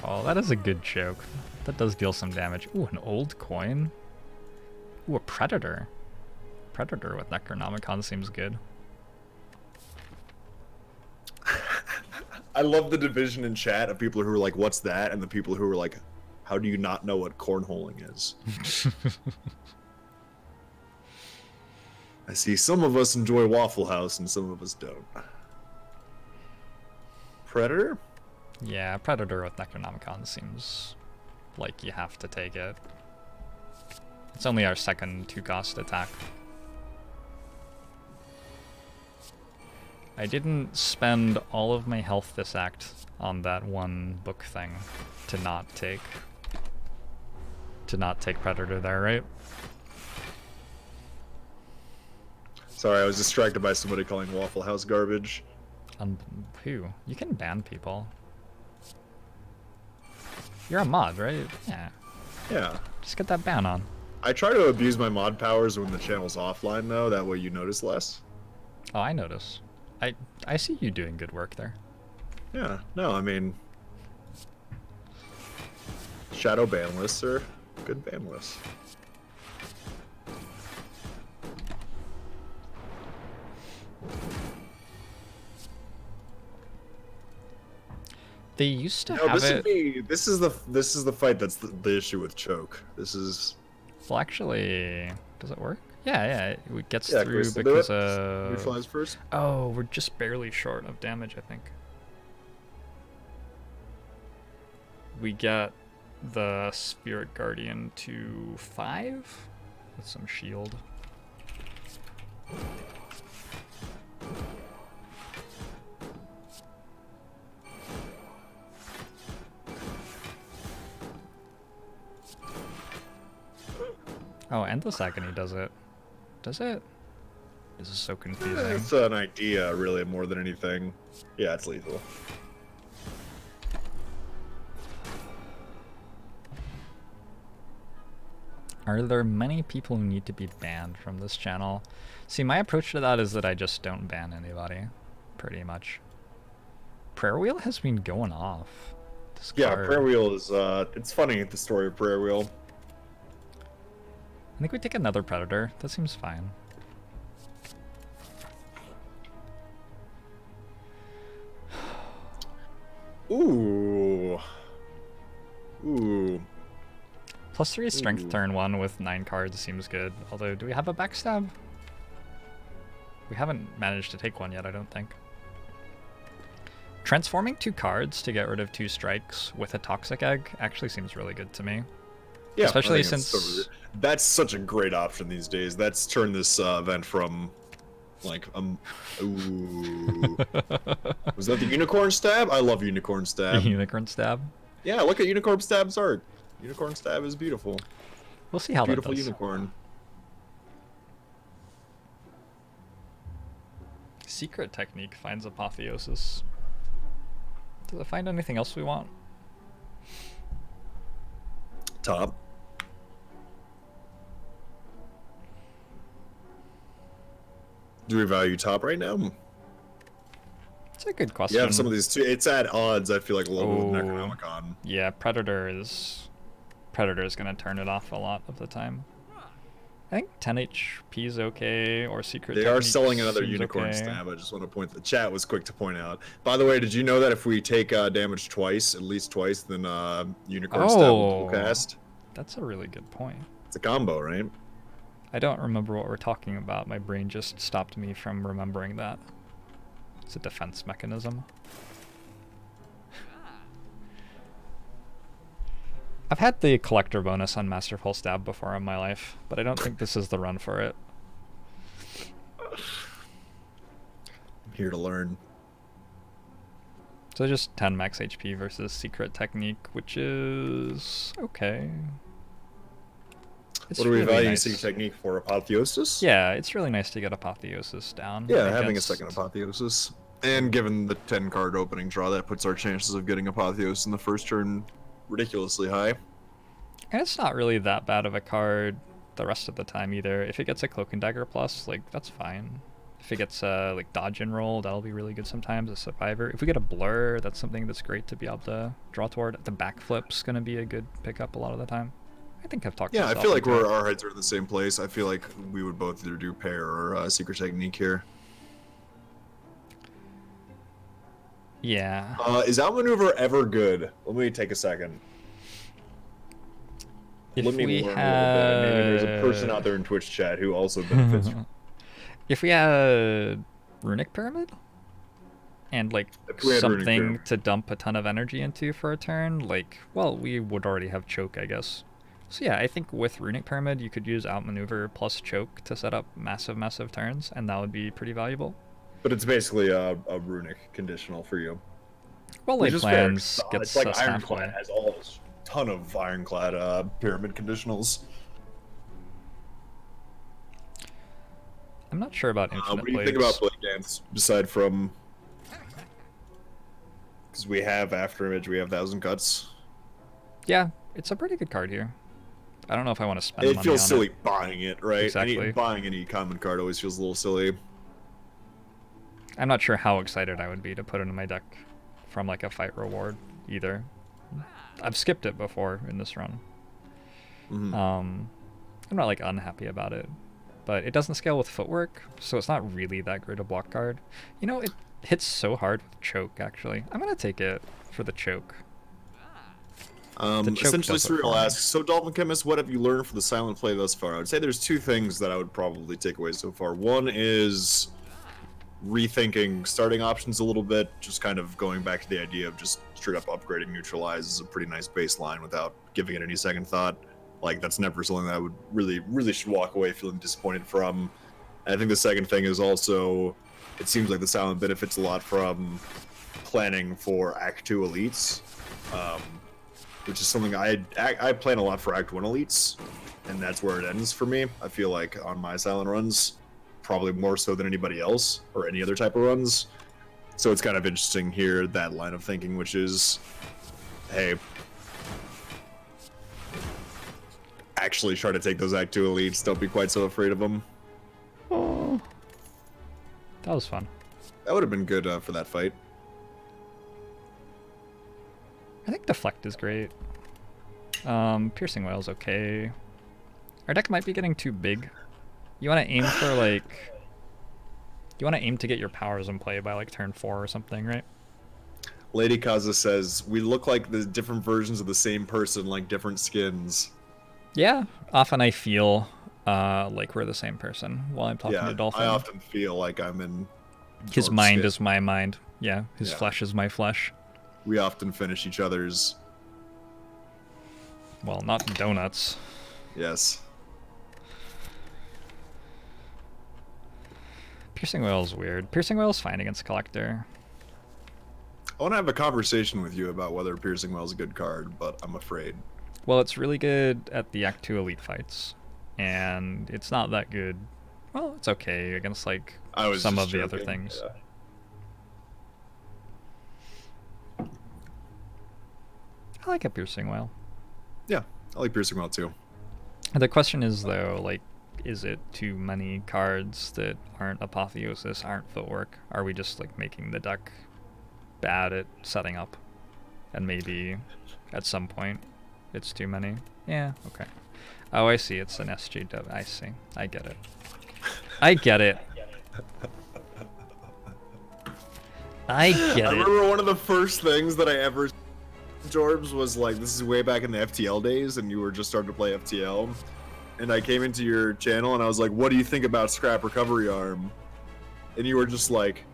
Oh, that is a good joke. That does deal some damage. Ooh, an old coin. Ooh, a predator. Predator with Necronomicon seems good. I love the division in chat of people who are like, "What's that?" and the people who are like, "How do you not know what cornholing is?" I see some of us enjoy Waffle House and some of us don't. Predator? Yeah, Predator with Necronomicon seems like you have to take it. It's only our second 2-cost attack. I didn't spend all of my health this act on that one book thing to not take Predator there, right? Sorry, I was distracted by somebody calling Waffle House garbage. Who? You can ban people. You're a mod, right? Yeah. Yeah. Just get that ban on. I try to abuse my mod powers when the channel's offline, though. That way you notice less. Oh, I notice. I see you doing good work there. Yeah. No, I mean... Shadow ban lists are good ban lists. They used to No, have this it. would be, this is the fight that's the issue with choke. This is... Well, actually, does it work? Yeah, it gets Yeah, through Chris, because neutralize first. oh, we're just barely short of damage, I think. We get the Spirit Guardian to 5 with some shield. Oh, Endless Agony does it. Does it? This is so confusing. It's an idea, really, more than anything. Yeah, it's lethal. Are there many people who need to be banned from this channel? See, my approach to that is that I just don't ban anybody, pretty much. Prayer Wheel has been going off. This Yeah, card. Prayer Wheel is, it's funny, the story of Prayer Wheel. I think we take another Predator. That seems fine. Ooh. Ooh. +3 strength Ooh. turn 1 with 9 cards seems good. Although, do we have a backstab? We haven't managed to take one yet, I don't think. Transforming 2 cards to get rid of 2 strikes with a Toxic Egg actually seems really good to me. Yeah, Especially I think it's since... that's such a great option these days. That's turned this event from, like, ooh. Was that the Unicorn Stab? I love Unicorn Stab. Unicorn Stab. Yeah, look at Unicorn Stab's art. Unicorn Stab is beautiful. We'll see how Beautiful that does. unicorn. Secret Technique finds Apotheosis. Does it find anything else we want? Top. Do we value top right now? It's a good question. Yeah, some of these too. It's at odds. I feel like a little with Oh. Necronomicon. Yeah, Predator is gonna turn it off a lot of the time. I think 10 HP is okay, or Secret They are Technique selling another seems Unicorn okay. Stab. I just want to point. The chat was quick to point out. By the way, did you know that if we take damage twice, at least twice, then Unicorn Stab will dual cast? That's a really good point. It's a combo, right? I don't remember what we're talking about. My brain just stopped me from remembering that. It's a defense mechanism. I've had the collector bonus on Masterful Stab before in my life, but I don't think this is the run for it. I'm here to learn. So just 10 max HP versus Secret Technique, which is okay. It's What do we really value nice. Secret Technique for? Apotheosis? Yeah, it's really nice to get Apotheosis down. Yeah, having a against- second Apotheosis. And given the 10 card opening draw, that puts our chances of getting Apotheosis in the first turn ridiculously high. And it's not really that bad of a card the rest of the time either. If it gets a Cloak and Dagger plus, like, that's fine. If it gets like dodge and roll, that'll be really good sometimes. A survivor. If we get a blur, that's something that's great to be able to draw toward. The backflip's gonna be a good pickup a lot of the time. I think I've talked. Yeah, I myself feel like into it. our heads are in the same place. I feel like we would both either do pair or Secret Technique here. Yeah. Is Outmaneuver ever good? Let me take a second. If Let me we learn a little bit. Maybe there's a person out had, there in Twitch chat who also benefits from... if we had Runic Pyramid And like If we had Runic something too. to dump a ton of energy into for a turn, like, well, we would already have choke, I guess. So yeah, I think with Runic Pyramid, you could use outmaneuver plus choke to set up massive turns, and that would be pretty valuable. But it's basically a runic conditional for you. Well, Which like is fair. plans It's gets like us Ironclad halfway. has all this ton of Ironclad pyramid conditionals. I'm not sure about infinite What do you blades. think about Blade Dance, aside from... Because we have After Image, we have Thousand Cuts. Yeah, it's a pretty good card here. I don't know if I want to spend It money feels on silly it. buying it, right? Exactly. Buying any common card always feels a little silly. I'm not sure how excited I would be to put it in my deck from like a fight reward either. I've skipped it before in this run. Mm-hmm. I'm not like unhappy about it, but it doesn't scale with footwork, so it's not really that great a block card. You know, it hits so hard with choke, actually. I'm gonna take it for the choke. choke Essentially, does it for Surreal me. asks, so Dolphinchemist, what have you learned from the silent play thus far? I would say there's two things that I would probably take away so far. One is rethinking starting options a little bit, just kind of going back to the idea of just straight up upgrading Neutralize is a pretty nice baseline without giving it any second thought. Like, that's never something that I would really should walk away feeling disappointed from. And I think the second thing is also, it seems like the silent benefits a lot from planning for Act 2 elites, which is something I plan a lot for Act 1 elites, and that's where it ends for me. I feel like on my silent runs, probably more so than anybody else or any other type of runs. So it's kind of interesting here, that line of thinking, which is, hey, actually try to take those Act 2 elites. Don't be quite so afraid of them. Oh, that was fun. That would have been good for that fight. I think Deflect is great. Piercing Whale's okay. Our deck might be getting too big. You want to aim for like... You want to aim to get your powers in play by like turn 4 or something, right? Lady Kaza says, we look like the different versions of the same person, like different skins. Yeah, often I feel like we're the same person while I'm talking Yeah, to Dolphin. I often feel like I'm in His Jorg's mind skin. is my mind. Yeah, his Yeah. flesh is my flesh. We often finish each other's. Well, not donuts. Yes. Piercing Whale's weird. Piercing Whale's fine against Collector. I want to have a conversation with you about whether Piercing Well's a good card, but I'm afraid. Well, it's really good at the Act 2 Elite fights. And it's not that good. Well, it's okay against like I was some just of the other joking, things. yeah. I like a Piercing Whale. Yeah, I like Piercing Well too. The question is though, like, is it too many cards that aren't Apotheosis, aren't Footwork? Are we just like making the deck bad at setting up? And maybe at some point it's too many? Yeah, okay. Oh, I see, it's an SJW. I see. I get it. I get it. I get I it. remember one of the first things that I ever Jorbs was like, this is way back in the FTL days, and you were just starting to play FTL. And I came into your channel and I was like, what do you think about Scrap Recovery Arm? And you were just like,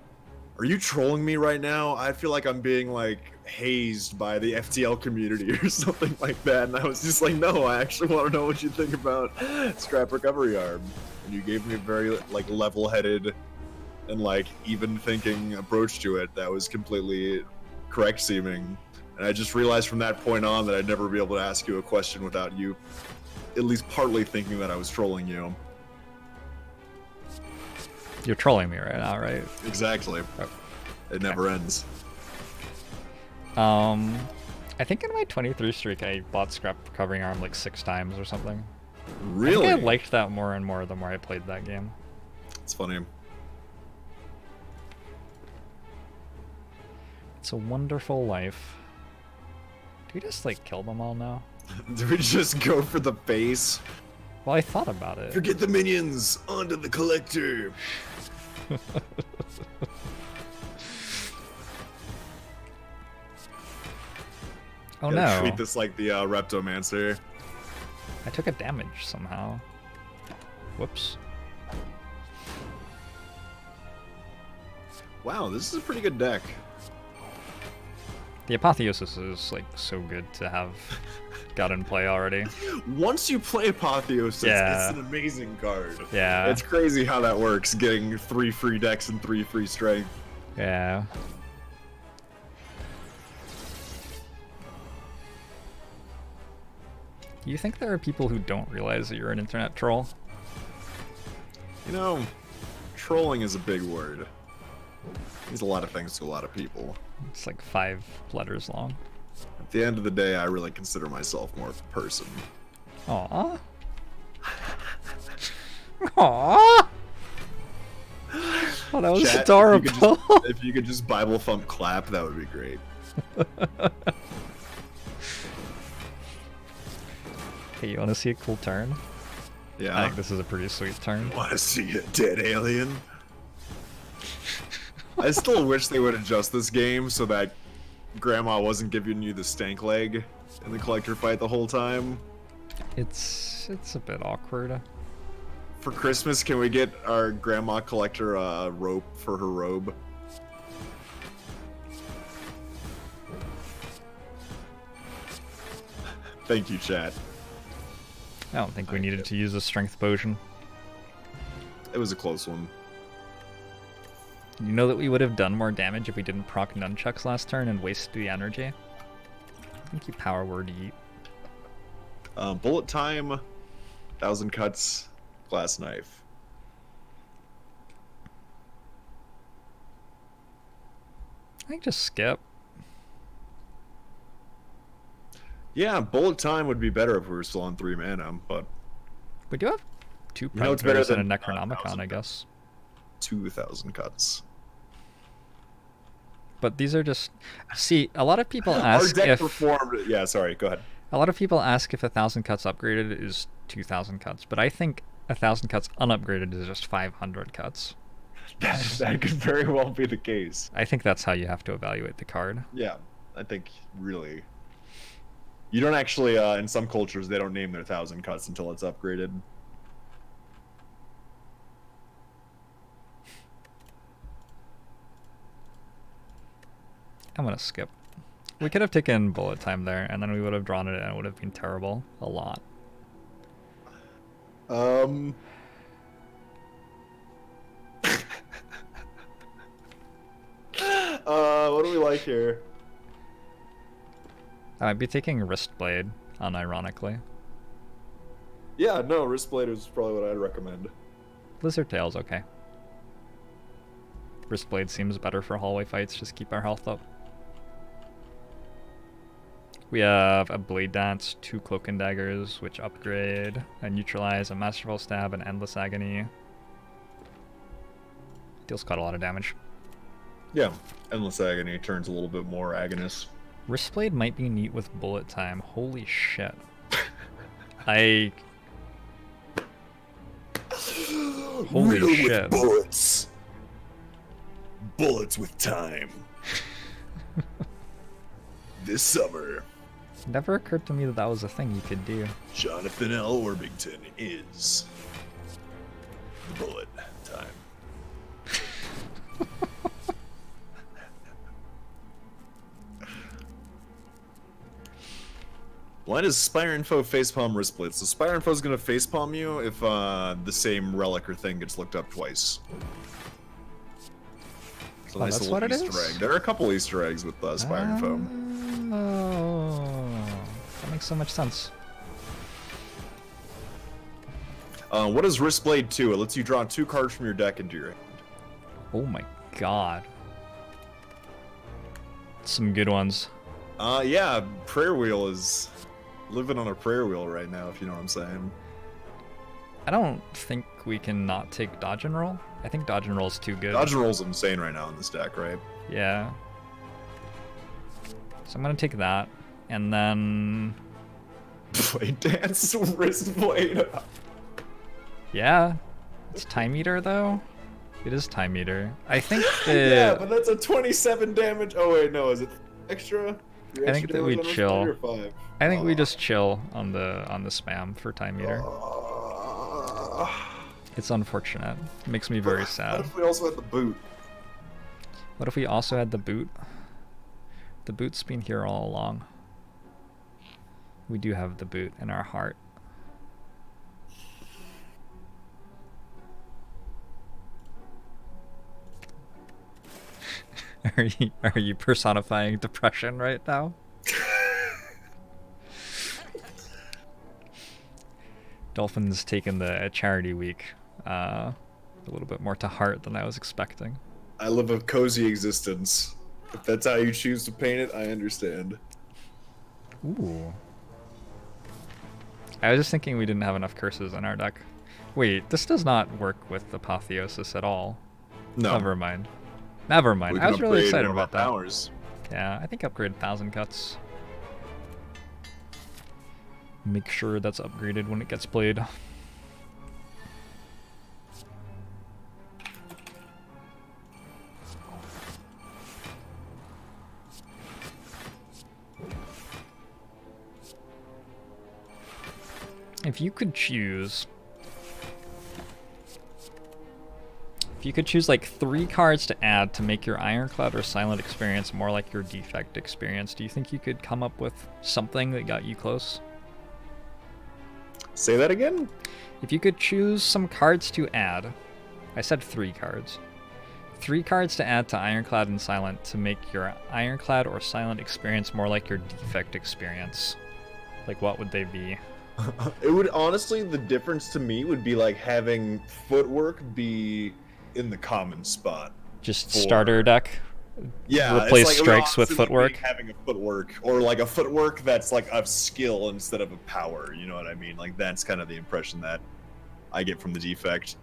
are you trolling me right now? I feel like I'm being like hazed by the FTL community or something like that. And I was just like, no, I actually want to know what you think about Scrap Recovery Arm. And you gave me a very like level-headed and like even thinking approach to it that was completely correct seeming. And I just realized from that point on that I'd never be able to ask you a question without you at least partly thinking that I was trolling you. You're trolling me right now, right? Exactly. Oh. It never ends. I think in my 23 streak I bought Scrap Recovering Arm like 6 times or something. Really? I think I liked that more and more the more I played that game. It's funny. It's a wonderful life. Do we just like kill them all now? Do we just go for the base? Well, I thought about it. Forget the minions! Onto the collector! Oh Gotta no. treat this like the Reptomancer. I took a damage somehow. Whoops. Wow, this is a pretty good deck. The Apotheosis is like so good to have got in play already. Once you play Apotheosis, Yeah. it's an amazing card. Yeah. It's crazy how that works, getting 3 free decks and 3 free strength. Yeah. You think there are people who don't realize that you're an internet troll? You know, trolling is a big word. Means a lot of things to a lot of people. It's like 5 letters long. At the end of the day, I really consider myself more of a person. Aww. Aww. Oh, that was Chat, adorable. If you could just Bible thump clap, that would be great. Hey, you want to see a cool turn? Yeah. I think this is a pretty sweet turn. Want to see a dead alien? I still wish they would adjust this game so that Grandma wasn't giving you the stank leg in the collector fight the whole time. It's a bit awkward. For Christmas, can we get our Grandma collector a rope for her robe? Thank you, chat. I don't think we needed to use a strength potion. It was a close one. You know that we would have done more damage if we didn't proc nunchucks last turn and waste the energy? I think you power word yeet. Bullet time, 1,000 cuts, glass knife. I think just skip. Yeah, bullet time would be better if we were still on 3 mana, but We do have 2 You know, it's better predators and a than Necronomicon, 1,000 I guess. 2,000 cuts. But these are just... See, a lot of people Our ask deck if... performed. Yeah, sorry, go ahead. A lot of people ask if 1,000 cuts upgraded is 2,000 cuts, but I think 1,000 cuts unupgraded is just 500 cuts. That could very well be the case. I think that's how you have to evaluate the card. Yeah, I think really. You don't actually, in some cultures, they don't name their 1,000 cuts until it's upgraded. I'm gonna skip. We could have taken bullet time there, and then we would have drawn it, and it would have been terrible. A lot. What do we like here? I might be taking Wristblade, unironically. Yeah, no, Wristblade is probably what I'd recommend. Lizard Tail's okay. Wristblade seems better for hallway fights, just keep our health up. We have a Blade Dance, 2 Cloak and Daggers, which upgrade, a Neutralize, a Masterful Stab, and Endless Agony. Deals quite a lot of damage. Yeah, Endless Agony turns a little bit more agonist. Wristblade might be neat with bullet time. Holy shit. Holy Riddle shit. with bullets. Bullets with time. This summer, Never occurred to me that that was a thing you could do. Jonathan L. Orbington is bullet time. Why does Spire Info facepalm Wristblade? So Spire Info is going to facepalm you if the same relic or thing gets looked up twice. It's a nice that's little what it Easter is? egg. There are a couple Easter eggs with Spire Info. Oh, that makes so much sense. What is Wristblade 2? It lets you draw 2 cards from your deck into your hand. Oh my god. Some good ones. Yeah, Prayer Wheel is living on a prayer wheel right now, if you know what I'm saying. I don't think we can not take Dodge and Roll. I think Dodge and Roll's too good. Dodge and Roll's insane right now in this deck, right? Yeah. So I'm gonna take that, and then... Blade Dance, Wristblade. Yeah. It's Time Eater, though? It is Time Eater. I think the... Yeah, but that's a 27 damage. Oh wait, no, is it extra? I think that we chill. 5? I think we just chill on the spam for Time Eater. It's unfortunate. It makes me very What sad. if we also had the boot? What if we also had the boot? The boot's been here all along. We do have the boot in our heart. Are you personifying depression right now? Dolphin's taken the charity week a little bit more to heart than I was expecting. I live a cozy existence. If that's how you choose to paint it, I understand. Ooh. I was just thinking we didn't have enough curses in our deck. Wait, this does not work with Apotheosis at all. No. Never mind. Never mind. We I can was really upgrade excited one of about our that. powers. Yeah, I think upgrade 1,000 cuts. Make sure that's upgraded when it gets played. If you could choose like 3 cards to add to make your Ironclad or Silent experience more like your Defect experience, do you think you could come up with something that got you close? Say that again? If you could choose some cards to add, I said 3 cards. 3 cards to add to Ironclad and Silent to make your Ironclad or Silent experience more like your Defect experience. Like, what would they be? It would honestly, the difference to me would be like having footwork be in the common spot. Just starter deck? Yeah, Replace it's like, strikes with honestly, footwork? having a footwork, or like a footwork that's like a skill instead of a power. You know what I mean? Like that's kind of the impression that I get from the Defect.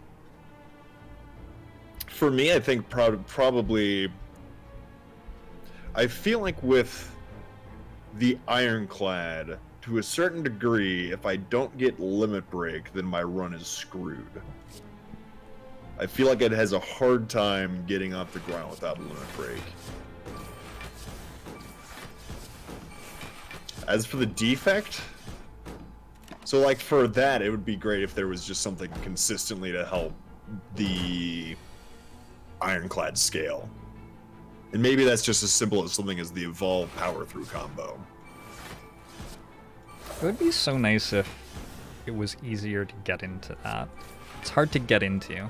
For me, I think probably. I feel like with the Ironclad, to a certain degree, if I don't get Limit Break, then my run is screwed. I feel like it has a hard time getting off the ground without Limit Break. As for the Defect, so like for that, it would be great if there was just something consistently to help the Ironclad scale. And maybe that's just as simple as something as the Evolve Power Through combo. It would be so nice if it was easier to get into that. It's hard to get into.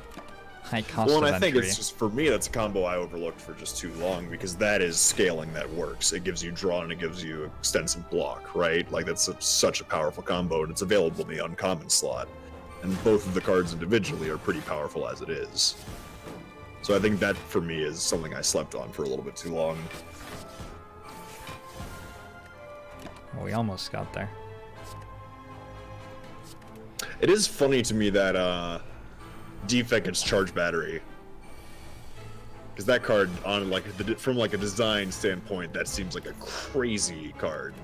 High cost Well, and of I think entry. it's just, for me, that's a combo I overlooked for just too long, because that is scaling that works. It gives you draw and it gives you extensive block, right? Like, that's such a powerful combo, and it's available in the uncommon slot. And both of the cards individually are pretty powerful as it is. So I think that, for me, is something I slept on for a little bit too long. Oh, we almost got there. It is funny to me that Defect gets Charge Battery, because that card, on like from like a design standpoint, that seems like a crazy card.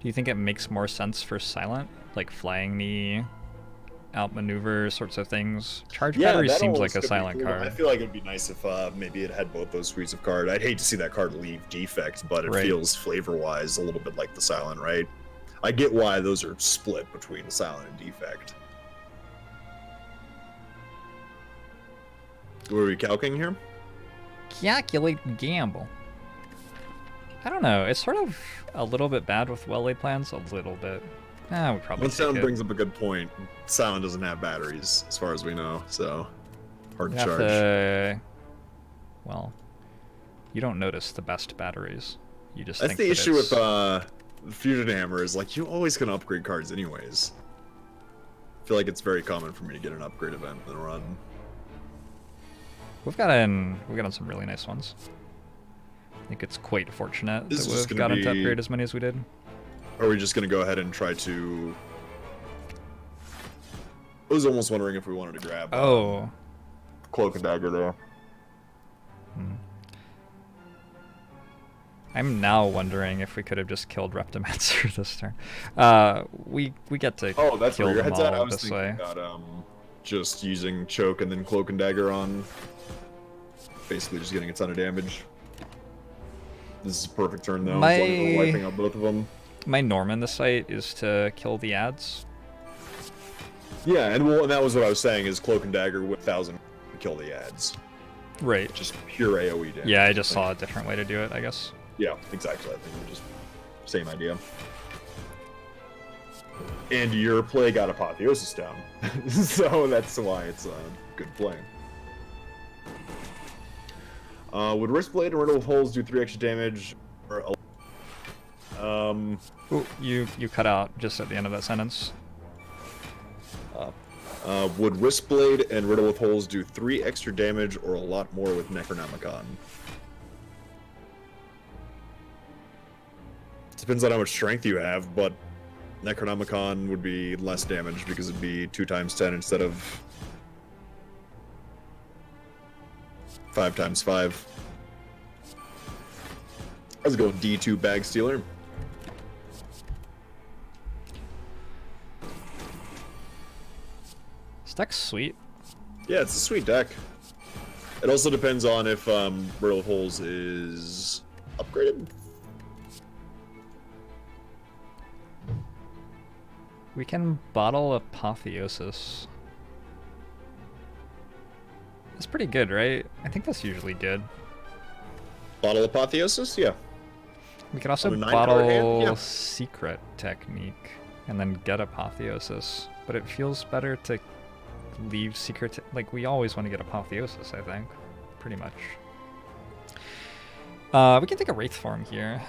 Do you think it makes more sense for Silent? Like flying knee, outmaneuver sorts of things? Charge Battery that seems almost like a could be Silent cool. card. I feel like it'd be nice if maybe it had both those suites of cards. I'd hate to see that card leave Defect, but it Right. feels flavor-wise a little bit like the Silent, right? I get why those are split between Silent and Defect. What are we calculating here? Calculate gamble. I don't know. It's sort of a little bit bad with well-laid plans. A little bit. We probably One take Silent it. brings up a good point. Silent doesn't have batteries, as far as we know, so hard You to have charge. to... Well, you don't notice the best batteries. You just That's think the that issue it's... with the Fusion Hammer, is like, you always can upgrade cards anyways. I feel like it's very common for me to get an upgrade event in a run. We've gotten some really nice ones. I think it's quite fortunate This is that just we've gonna gotten to be- upgrade as many as we did. Or are we just going to go ahead and try to... I was almost wondering if we wanted to grab Cloak and Dagger there. I'm now wondering if we could have just killed Reptomancer this turn. We get to Oh, that's kill where your them head's at? I all was this thinking way. about just using Choke and then Cloak and Dagger on... Basically just getting a ton of damage. This is a perfect turn, though. As long as we're wiping out both of them. My norm in this fight is to kill the ads. Yeah, and that was what I was saying, is Cloak and Dagger with 1,000 kill the ads. Right. Just pure AoE damage. Yeah, I just saw a different way to do it, I guess. Yeah, exactly. I think we're just same idea. And your play got Apotheosis down, so that's why it's a good play. Would Wristblade and Riddle of Holes do 3 extra damage? Or Ooh, you cut out just at the end of that sentence. Would Wristblade and Riddle with Holes do 3 extra damage or a lot more with Necronomicon? Depends on how much strength you have, but Necronomicon would be less damage because it'd be 2 times 10 instead of 5 times 5. Let's go D2 Bag Stealer. This deck's sweet. Yeah, it's a sweet deck. It also depends on if Riddle of Holes is upgraded. We can bottle Apotheosis. That's pretty good, right? I think that's usually good. Bottle Apotheosis? Yeah. We can also On a 9-card bottle hand? Yeah. Secret Technique and then get Apotheosis. But it feels better to leave Secret... Like, we always want to get Apotheosis, I think. Pretty much. We can take a Wraith form here.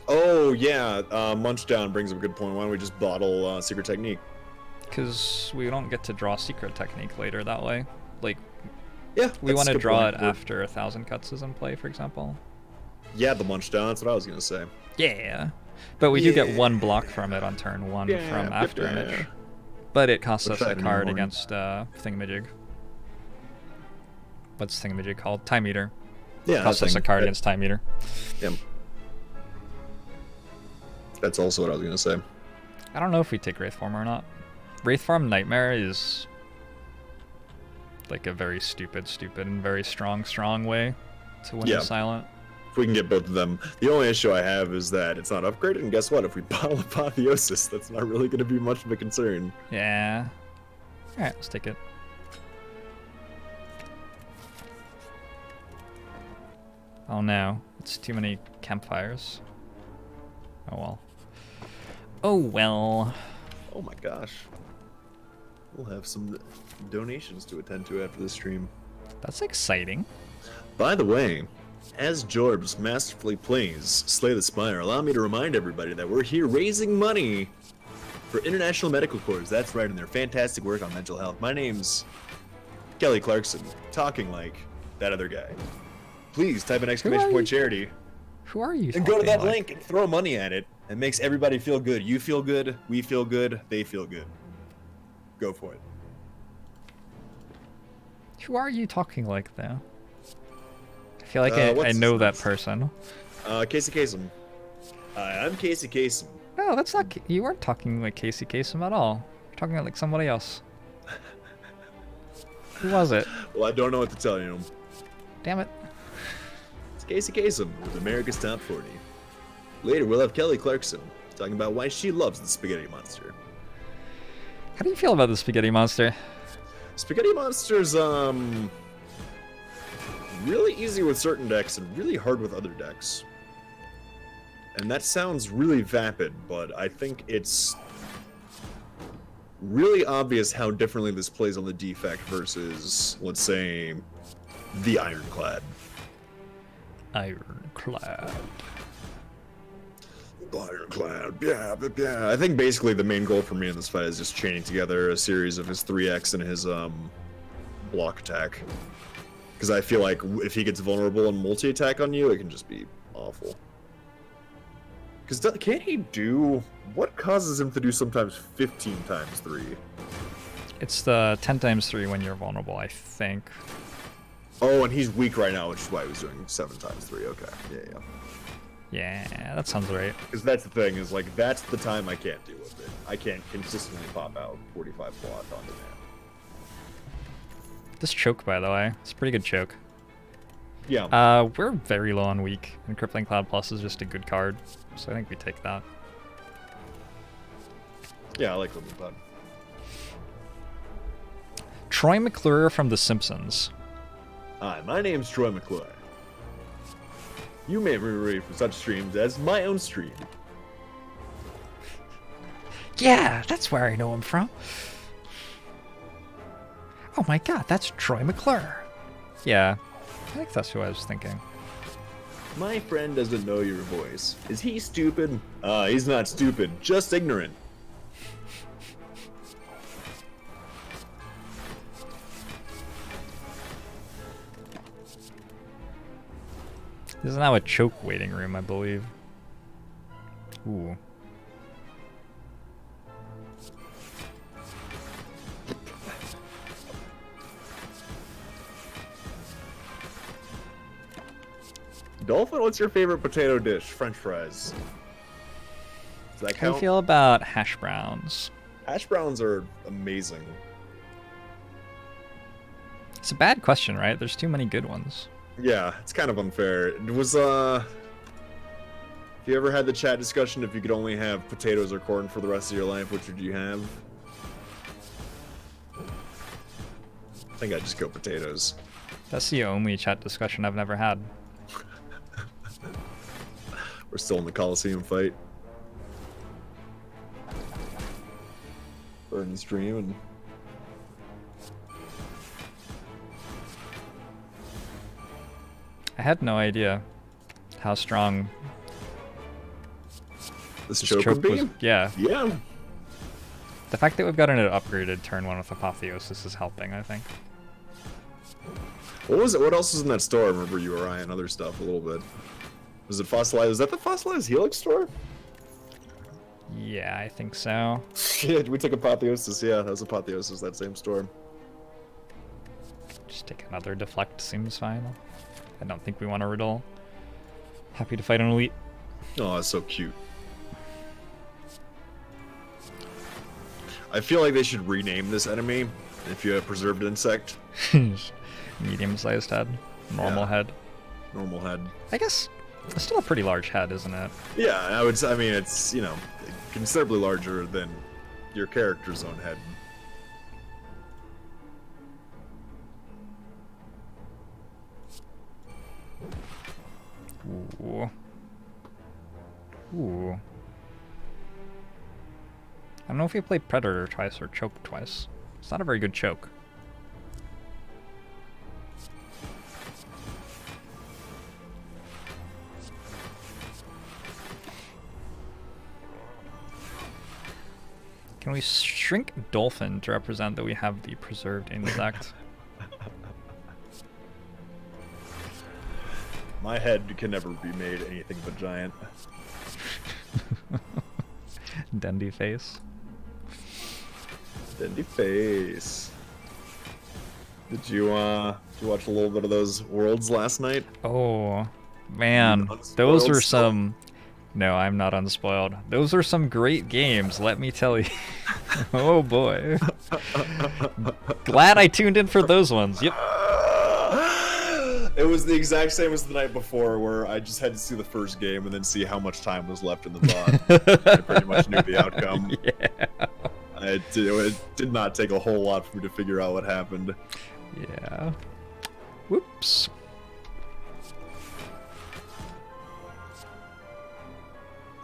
Oh, yeah. Munchdown brings up a good point. Why don't we just bottle Secret Technique? Because we don't get to draw Secret Technique later that way. Like, Yeah, we that's want a to good draw point. it after 1,000 cuts is in play, for example. Yeah, the Munchdown. That's what I was going to say. Yeah. But we do get 1 block from it on turn 1 Yeah, from yeah, After yeah. Image. But it costs What's us a that card anymore? against Thingamajig. What's Thingamajig called? Time Eater. Yeah, Costs us a card against Time Eater. Yeah. That's also what I was going to say. I don't know if we take Wraithform or not. Wraithform Nightmare is like a very stupid and very strong way to win Yeah. the Silent. If we can get both of them. The only issue I have is that it's not upgraded, and guess what? If we bottle Apotheosis, that's not really going to be much of a concern. Yeah. Alright, let's take it. Oh no, it's too many campfires. Oh well. Oh well. Oh my gosh. We'll have some donations to attend to after this stream. That's exciting. By the way, as Jorbs masterfully plays Slay the Spire, allow me to remind everybody that we're here raising money for International Medical Corps. That's right, and their fantastic work on mental health. My name's Kelly Clarkson, talking like that other guy. Please type an exclamation point charity Who are you? and go to talking that like? link and throw money at it. It makes everybody feel good. You feel good, we feel good, they feel good. Go for it. Who are you talking like though? I feel like Uh, I what's know his that name? person. Casey Kasem. Hi, I'm Casey Kasem. No, that's not. You weren't talking like Casey Kasem at all. You're talking like somebody else. Who was it? Well, I don't know what to tell you. Damn it. It's Casey Kasem with America's Top 40. Later, we'll have Kelly Clarkson talking about why she loves the Spaghetti Monster. How do you feel about the Spaghetti Monster? Spaghetti Monster's, really easy with certain decks and really hard with other decks. And that sounds really vapid, but I think it's really obvious how differently this plays on the defect versus, let's say, the Ironclad. Ironclad. Ironclad, yeah. I think basically the main goal for me in this fight is just chaining together a series of his 3x and his block attack. Because I feel like if he gets vulnerable and multi-attack on you, it can just be awful. Because can't he do... What causes him to do sometimes 15 times 3? It's the 10 times 3 when you're vulnerable, I think. Oh, and he's weak right now, which is why he was doing 7 times 3. Okay, yeah. Yeah, that sounds right. Because that's the thing, is like, that's the time I can't deal with it. I can't consistently pop out 45 block on demand. This choke, by the way, it's a pretty good choke. Yeah. We're very low on weak, and Crippling Cloud Plus is just a good card, so I think we take that. Yeah, I like Crippling Cloud. Troy McClure from The Simpsons. Hi, my name's Troy McClure. You may be ready for such streams as my own stream. Yeah, that's where I know him from. Oh my god, that's Troy McClure. Yeah, I think that's who I was thinking. My friend doesn't know your voice. Is he stupid? He's not stupid, just ignorant. This is now a choke waiting room, I believe. Ooh. Dolphin, what's your favorite potato dish? French fries. Does that How do count? you feel about hash browns? Hash browns are amazing. It's a bad question, right? There's too many good ones. Yeah, it's kind of unfair. It was, if you ever had the chat discussion, if you could only have potatoes or corn for the rest of your life, which would you have? I think I'd just go potatoes. That's the only chat discussion I've never had. We're still in the Coliseum fight. Burn stream and... I had no idea how strong This this choke choke would was. be? Yeah. Yeah. The fact that we've gotten an upgraded turn 1 with Apotheosis is helping, I think. What was it? What else was in that store? I remember you were eyeing other stuff a little bit. Was it fossilized? Was that the fossilized Helix store? Yeah, I think so. Shit, we took Apotheosis. Yeah, that was Apotheosis, that same store. Just take another deflect, seems fine. I don't think we want to riddle. Happy to fight an elite. Oh, that's so cute. I feel like they should rename this enemy if you have preserved insect. Medium-sized head. Normal Yeah. head. Normal head. I guess it's still a pretty large head, isn't it? Yeah, I mean, it's, you know, considerably larger than your character's own head. Ooh. Ooh. I don't know if you played Predator twice or Choke twice. It's not a very good choke. Can we shrink Dolphin to represent that we have the preserved insect? My head can never be made anything but giant. Dendy face. Dendy face. Did you watch a little bit of those Worlds last night? Oh, man. Unspoiled Those are stuff? some... No, I'm not unspoiled. Those are some great games, let me tell you. Oh, boy. Glad I tuned in for those ones. Yep. It was the exact same as the night before, where I just had to see the first game and then see how much time was left in the VOD. I pretty much knew the outcome. Yeah. It did not take a whole lot for me to figure out what happened. Yeah. Whoops.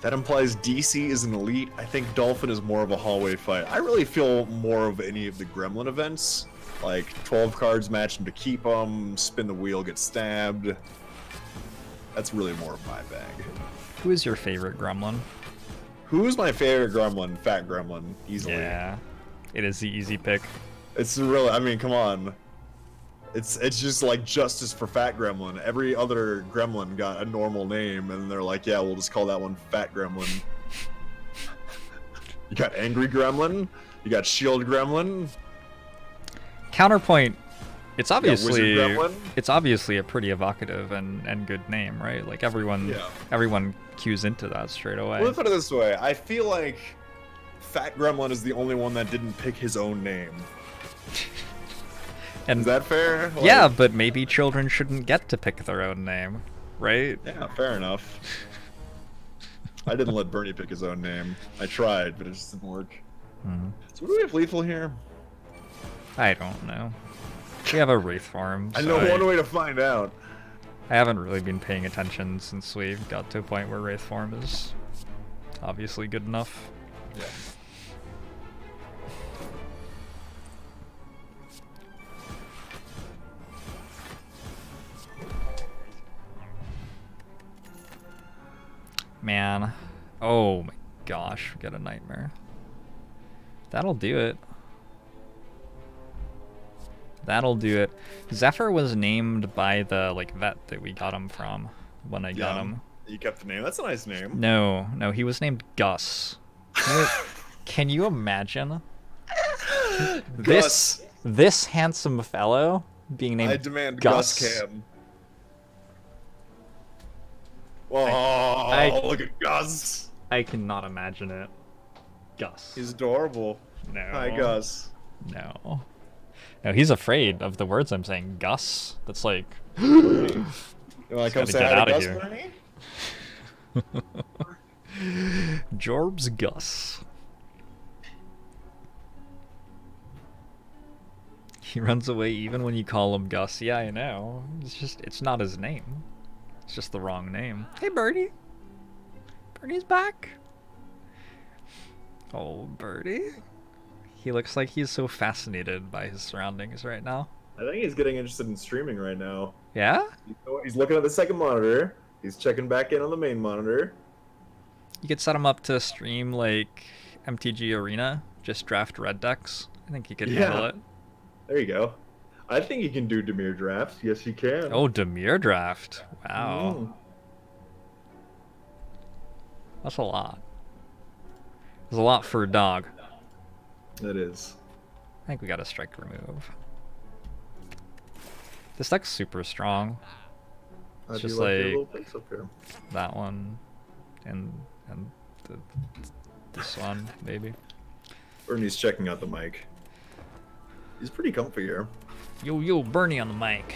That implies DC is an elite. I think Dolphin is more of a hallway fight. I really feel more of any of the Gremlin events. Like 12 cards, match them to keep them, spin the wheel, get stabbed. That's really more of my bag. Who is your favorite gremlin? Who's my favorite Gremlin? Fat Gremlin, easily. Yeah. It is the easy pick. It's really, I mean, come on. It's just like justice for Fat Gremlin. Every other Gremlin got a normal name, and they're like, yeah, we'll just call that one Fat Gremlin. You got Angry Gremlin, you got Shield Gremlin. Counterpoint. It's Wizard obviously Gremlin. it's obviously a pretty evocative and good name, right? Like everyone cues into that straight away. Let's put it this way. I feel like Fat Gremlin is the only one that didn't pick his own name. And Is that fair? Like, yeah, but maybe children shouldn't get to pick their own name, right? Yeah, fair enough. I didn't let Bernie pick his own name. I tried, but it just didn't work. Mhm. So what do we have lethal here? I don't know. We have a Wraith farm. I So know one way to find out. I haven't really been paying attention since we got to a point where Wraith form is obviously good enough. Yeah. Man. Oh my gosh, we got a nightmare. That'll do it. That'll do it. Zephyr was named by the vet that we got him from when I got him. You kept the name. That's a nice name. No, he was named Gus. Can you imagine Gus. this handsome fellow being named I demand Gus? Gus Cam. Oh, look at Gus. I cannot imagine it. Gus. He's adorable. No. Hi, Gus. No. No, he's afraid of the words I'm saying. Gus. That's like. You want to come gotta say get hi out to of Gus, here. Bernie? Jorb's Gus. He runs away even when you call him Gus. Yeah, I know. It's not his name. It's just the wrong name. Hey, Birdie. Birdie's back. Oh, Birdie. He looks like he's so fascinated by his surroundings right now. I think he's getting interested in streaming right now. Yeah? You know what? He's looking at the second monitor. He's checking back in on the main monitor. You could set him up to stream like MTG Arena, just draft red decks. I think he could handle it. There you go. I think he can do Demir drafts. Yes, he can. Oh, Demir draft. Wow. Mm. That's a lot. There's a lot for a dog. It is. I think we got a strike remove. This deck's super strong. How It's do you just like your like little face up here? that one and this one, maybe. Bernie's checking out the mic. He's pretty comfy here. Yo, Bernie on the mic.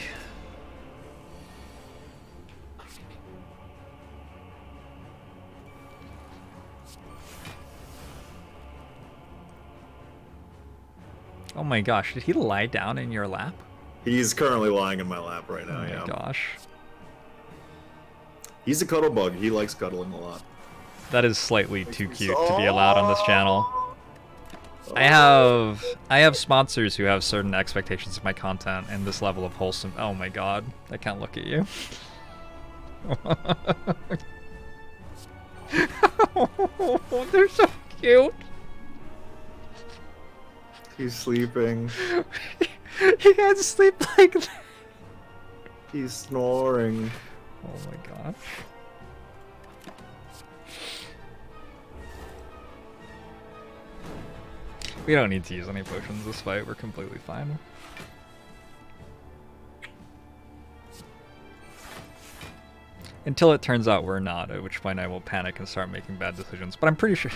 Oh my gosh, did he lie down in your lap? He's currently lying in my lap right now, Oh my gosh. He's a cuddle bug. He likes cuddling a lot. That is slightly too cute to be allowed on this channel. Oh. I have sponsors who have certain expectations of my content and this level of wholesome. Oh my god, I can't look at you. Oh, they're so cute. He's sleeping. He can't sleep like that. He's snoring. Oh my gosh. We don't need to use any potions this fight, we're completely fine. Until it turns out we're not, at which point I will panic and start making bad decisions. But I'm pretty sure...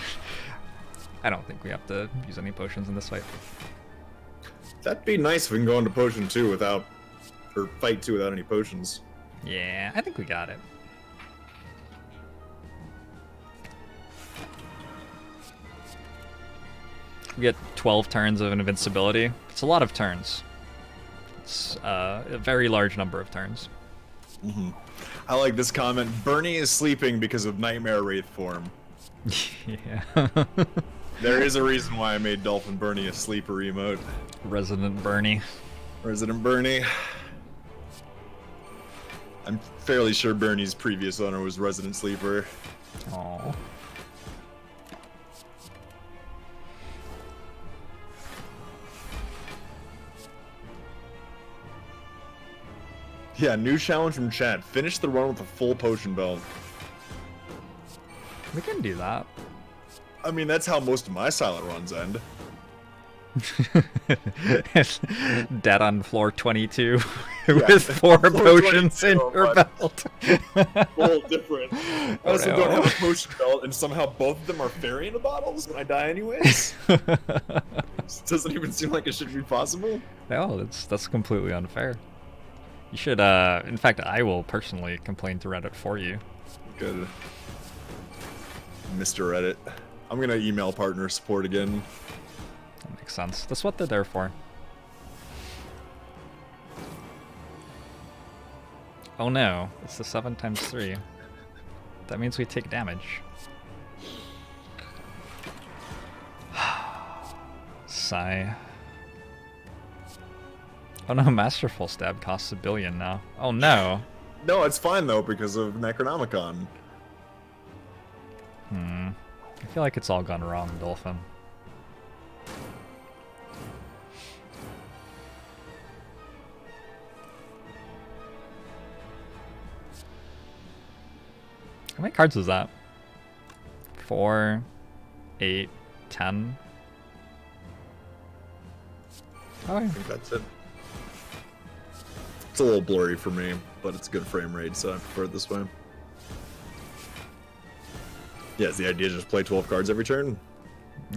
I don't think we have to use any potions in this fight. That'd be nice if we can go into potion 2 without... or fight 2 without any potions. Yeah, I think we got it. We get 12 turns of invincibility. It's a lot of turns. It's a very large number of turns. Mm-hmm. I like this comment. Bernie is sleeping because of Nightmare Wraith form. Yeah. There is a reason why I made Dolphin Bernie a sleeper emote. Resident Bernie. Resident Bernie. I'm fairly sure Bernie's previous owner was Resident Sleeper. Aww. Yeah, new challenge from chat. Finish the run with a full potion belt. We can do that. I mean, that's how most of my silent runs end. Dead on floor 22 Yeah, with 4 floor potions in 22, your but- belt. Whole different. I Oh, also no. don't have a potion belt, and somehow both of them are fairy in the bottles, and I die anyways. This doesn't even seem like it should be possible. No, that's completely unfair. You should, in fact, I will personally complain to Reddit for you. Good. Mr. Reddit. I'm gonna email partner support again. That makes sense. That's what they're there for. Oh no, it's the 7 times 3. That means we take damage. Sigh. Oh no, Masterful Stab costs 1 billion now. Oh no. No, it's fine though because of Necronomicon. I feel like it's all gone wrong, Dolphin. How many cards is that? 4, 8, 10. Oh, I think that's it. It's a little blurry for me, but it's good frame rate, so I prefer it this way. Yeah, is the idea to just play 12 cards every turn?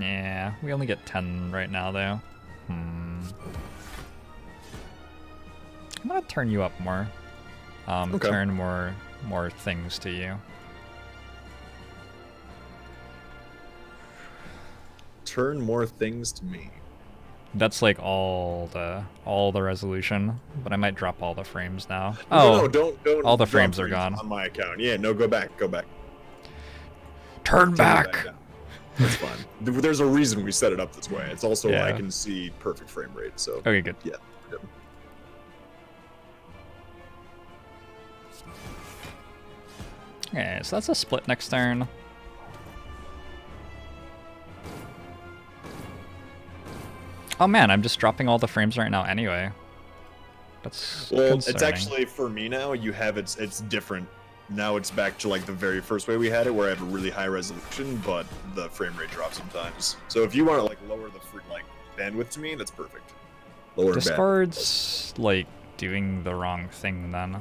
yeah, we only get 10 right now, though. I'm gonna turn you up more. Okay. Turn more things to you. Turn more things to me. That's like all the resolution, but I might drop all the frames now. No, don't. all the drop frames are gone. on my account. Yeah, no, go back. Turn Take it back! down. That's fine. There's a reason we set it up this way. It's also Yeah. I can see perfect frame rate. So Okay, good. yeah. Good. Okay, so that's a split next turn. Oh man, I'm just dropping all the frames right now anyway. That's Well, concerning. it's actually for me now. You have it's different. Now it's back to like the very first way we had it, where I have a really high resolution, but the frame rate drops sometimes. So if you want to like lower the bandwidth to me, that's perfect. Lower bandwidth. Discord's like doing the wrong thing then,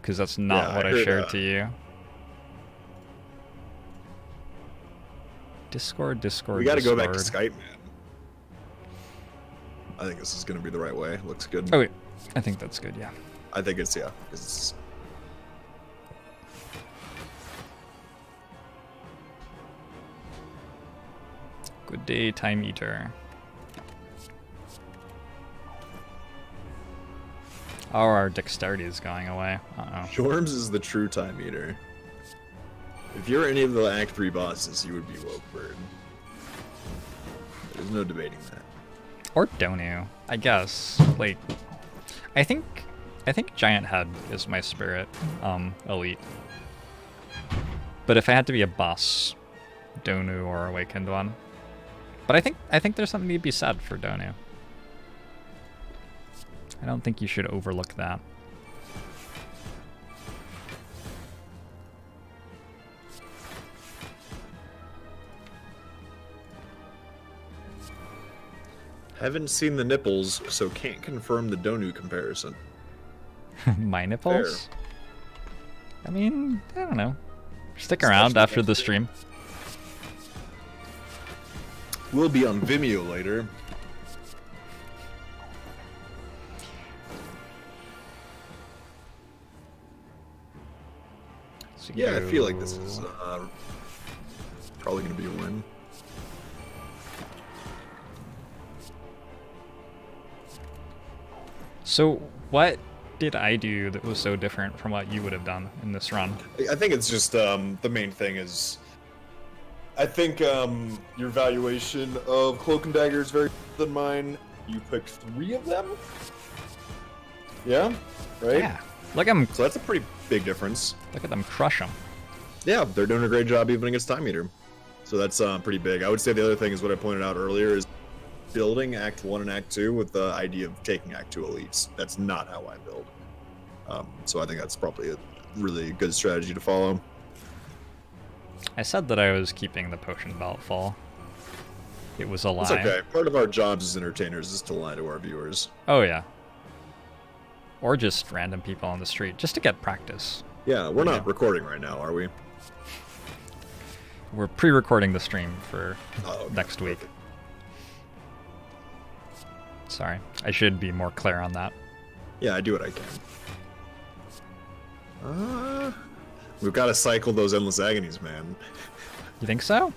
because that's not Yeah, what I I heard, shared to you. Discord. We got to go back to Skype, man. I think this is gonna be the right way. Looks good. Oh wait, I think that's good. Yeah. I think it's yeah. It's... Good day, Time Eater. Oh, our dexterity is going away. Uh-oh. Jorms is the true time eater. If you're any of the Act 3 bosses, you would be Wokebird. There's no debating that. Or Donu, I guess. Like, I think Giant Head is my spirit elite. But if I had to be a boss, Donu or Awakened One. But I think there's something to be said for Donu. I don't think you should overlook that. Haven't seen the nipples, so can't confirm the Donu comparison. My nipples? I mean, I don't know. Stick Especially around after the next stream. We'll be on Vimeo later. So Yeah, I feel like this is probably going to be a win. So what did I do that was so different from what you would have done in this run? I think it's just the main thing is I think your valuation of Cloak and Dagger is very different than mine. You picked 3 of them? Yeah? Right? Yeah. Look at them. So that's a pretty big difference. Look at them crush them. Yeah, they're doing a great job even against Time Eater. So that's pretty big. I would say the other thing is what I pointed out earlier is building Act 1 and Act 2 with the idea of taking Act 2 elites. That's not how I build. So I think that's probably a really good strategy to follow. I said that I was keeping the potion belt full. It was a lie. It's okay. Part of our jobs as entertainers is to lie to our viewers. Oh yeah. Or just random people on the street, just to get practice. Yeah, we're not recording right now, are we? We're pre-recording the stream for okay. next week. Sorry, I should be more clear on that. Yeah, I do what I can. We've got to cycle those endless agonies, man. You think so?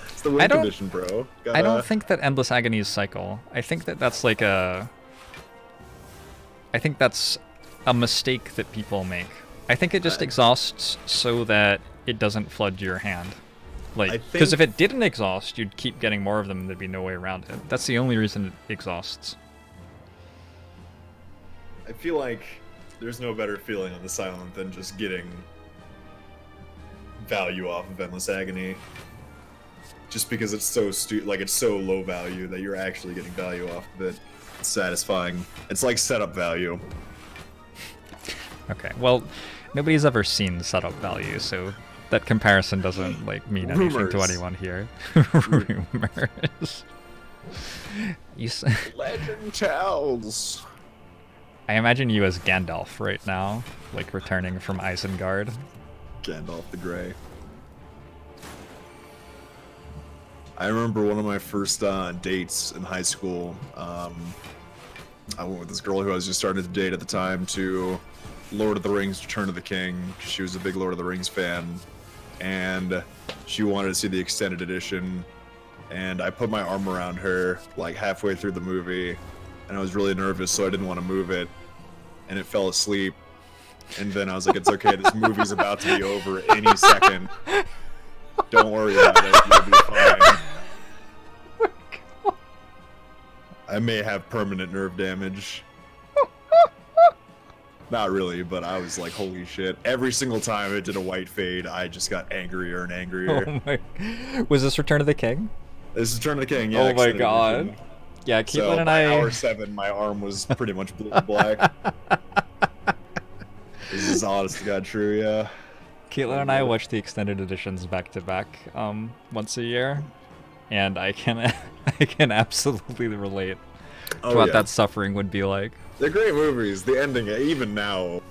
It's the win condition, bro. I don't think that endless agonies cycle. I think that that's like a... I think that's a mistake that people make I think it just exhausts so that it doesn't flood your hand. I Like, think- because if it didn't exhaust, you'd keep getting more of them and there'd be no way around it. That's the only reason it exhausts. I feel like there's no better feeling on the silent than just getting value off of Endless Agony. Just because it's so it's so low value that you're actually getting value off of it. It's satisfying. It's like setup value. Okay, well, nobody's ever seen setup value, so that comparison doesn't like mean anything to Rumors. anyone here. Rumors. Legend tells. I imagine you as Gandalf right now, like returning from Isengard. Gandalf the Grey. I remember one of my first dates in high school. I went with this girl who I was just starting to date at the time to Lord of the Rings Return of the King. She was a big Lord of the Rings fan, and she wanted to see the extended edition. And I put my arm around her like halfway through the movie, and I was really nervous, so I didn't want to move it, and it fell asleep. And then I was like, it's okay, this movie's about to be over any second. Don't worry about it, you'll be fine. I may have permanent nerve damage. Not really, but I was like, holy shit. Every single time it did a white fade, I just got angrier and angrier. Oh my! Was this Return of the King? This is Return of the King, yeah. Oh my extended god! edition. Yeah, Caitlin So and by I. hour 7, my arm was pretty much blue and black. This is honest to God true, yeah. Caitlin and I watch the extended editions back to back, once a year, and I can I can absolutely relate to what that suffering would be like. They're great movies. The ending, even now,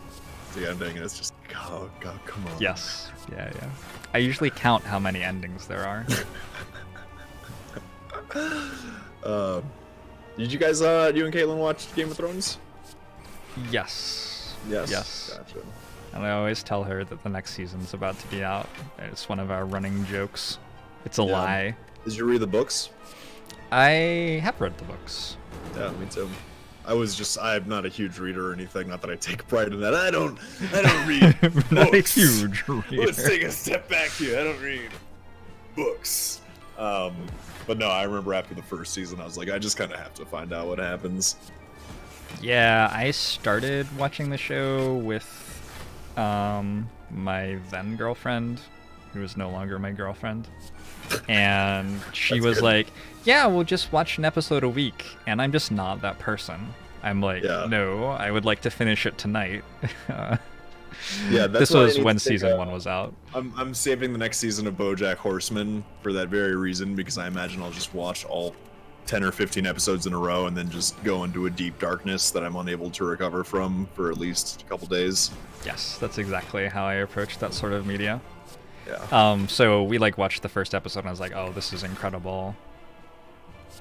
the ending is just, oh god, come on. Yes. Yeah, yeah. I usually count how many endings there are. Did you guys, you and Caitlin watch Game of Thrones? Yes. Yes. Yes. Gotcha. And I always tell her that the next season's about to be out. It's one of our running jokes. It's a lie. Did you read the books? I have read the books. Yeah, me too. I'm not a huge reader or anything. Not that I take pride in that. I don't read Not a books. huge reader. Let's take a step back here. I don't read books. But no, I remember after the first season, I was like, I just kind of have to find out what happens. Yeah, I started watching the show with my then girlfriend, who is no longer my girlfriend. And she That's was good. like, yeah, we'll just watch an episode a week. And I'm just not that person. I'm like, Yeah. no, I would like to finish it tonight. Yeah, that's This what I was need when to take season a- 1 was out. I'm saving the next season of BoJack Horseman for that very reason, because I imagine I'll just watch all 10 or 15 episodes in a row and then just go into a deep darkness that I'm unable to recover from for at least a couple days. Yes, that's exactly how I approach that sort of media. Yeah. So we like watched the first episode and I was like, oh, this is incredible.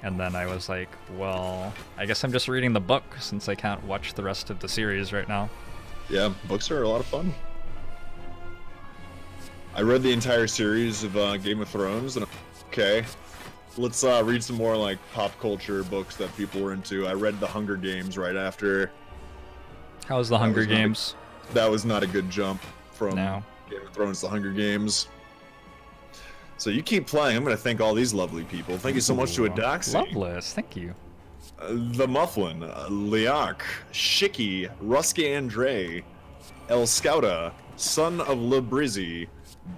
And then I was like, well, I guess I'm just reading the book since I can't watch the rest of the series right now. Yeah, books are a lot of fun. I read the entire series of Game of Thrones, and okay, let's read some more like pop culture books that people were into. I read The Hunger Games right after. How's the Hunger was not a- Games? That was not a good jump from No. Game of Thrones to The Hunger Games. So you keep playing. I'm going to thank all these lovely people. Thank you so much to Ooh, Adoxy, Loveless, thank you. The Mufflin, Liak, Shiki, Rusky Andre, El Scouta, Son of Labrizzi,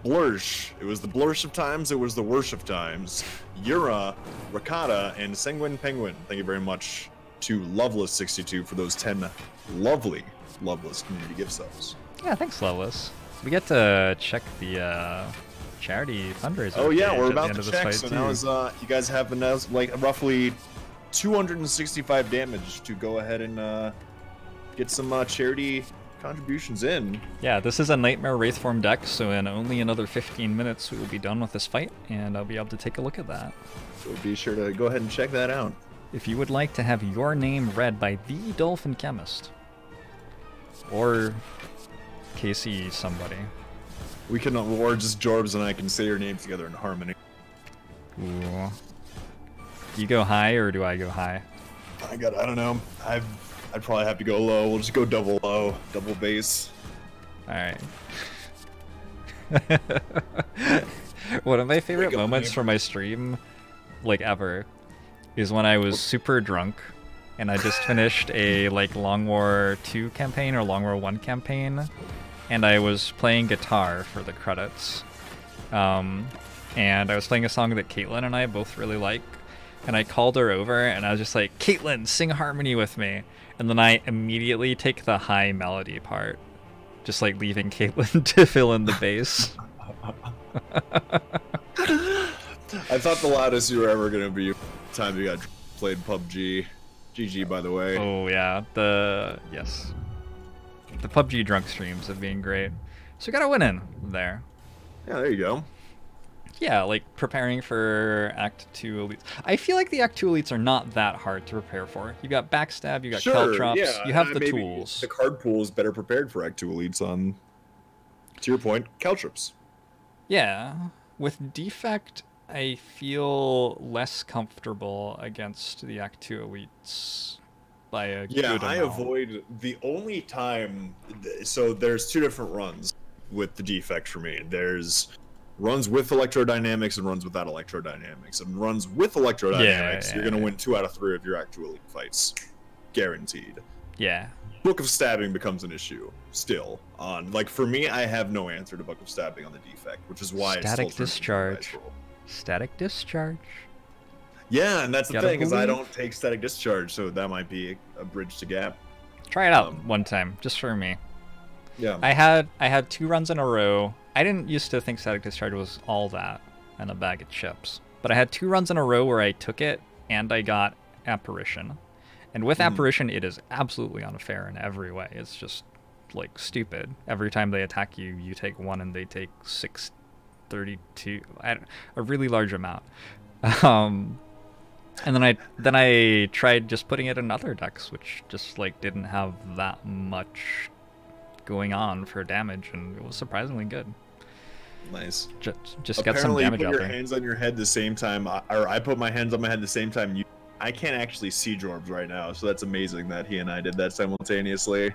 Blursh. It was the Blursh of times, it was the worst of times. Yura, Rakata, and Sanguine Penguin. Thank you very much to Loveless62 for those 10 lovely Loveless community gift subs. Yeah, thanks, Loveless. We get to check the charity fundraiser. Oh yeah, page we're at the about end to of this check. fight, So too. now is you guys have announced like roughly 265 damage to go ahead and get some charity contributions in. Yeah, this is a Nightmare Wraithform deck, so in only another 15 minutes we will be done with this fight, and I'll be able to take a look at that. So be sure to go ahead and check that out. If you would like to have your name read by the DolphinChemist, or Casey somebody. We can, or just Jorbs and I can say your names together in harmony. Ooh. You go high, or do I go high? I don't know. I'd probably have to go low. We'll just go double low, double bass. Alright. One of my favorite moments from my stream, like ever, is when I was super drunk and I just finished a like Long War 2 campaign or Long War 1 campaign, and I was playing guitar for the credits. And I was playing a song that Caitlin and I both really like, and I called her over and I was just like, Caitlin, sing harmony with me. And then I immediately take the high melody part, just like leaving Caitlin to fill in the bass. I thought the loudest you were ever going to be time you got played PUBG. GG, by the way. Oh yeah, the PUBG drunk streams have been great. So we got a win in there. Yeah, there you go. Yeah, like preparing for Act 2 elites. I feel like the Act 2 elites are not that hard to prepare for. You got backstab, you got caltrops, yeah, you have the maybe tools. The card pool is better prepared for Act 2 elites on, to your point, caltrops. Yeah, with defect, I feel less comfortable against the Act 2 elites by a good amount. I avoid the only time. So there's two different runs with the defect for me. There's runs with electrodynamics and runs without electrodynamics. And runs with electrodynamics, you're gonna win 2 out of 3 of your Act 2 elite fights, guaranteed. Yeah. Book of Stabbing becomes an issue still. On like for me, I have no answer to Book of Stabbing on the defect, which is why Static it's still discharge. Static discharge. Yeah, and that's the thing is I believe. don't take static discharge, so that might be a bridge to gap. Try it out one time, just for me. Yeah. I had 2 runs in a row. I didn't used to think static discharge was all that and a bag of chips, but I had 2 runs in a row where I took it and I got apparition. And with apparition, it is absolutely unfair in every way. It's just like stupid. Every time they attack you, you take 1 and they take 632, a really large amount. And then I tried just putting it in other decks, which just like didn't have that much going on for damage, and it was surprisingly good. Nice. Just get some damage you out put there. your hands on your head the same time, or I put my hands on my head the same time. I can't actually see Jorbs right now, so that's amazing that he and I did that simultaneously.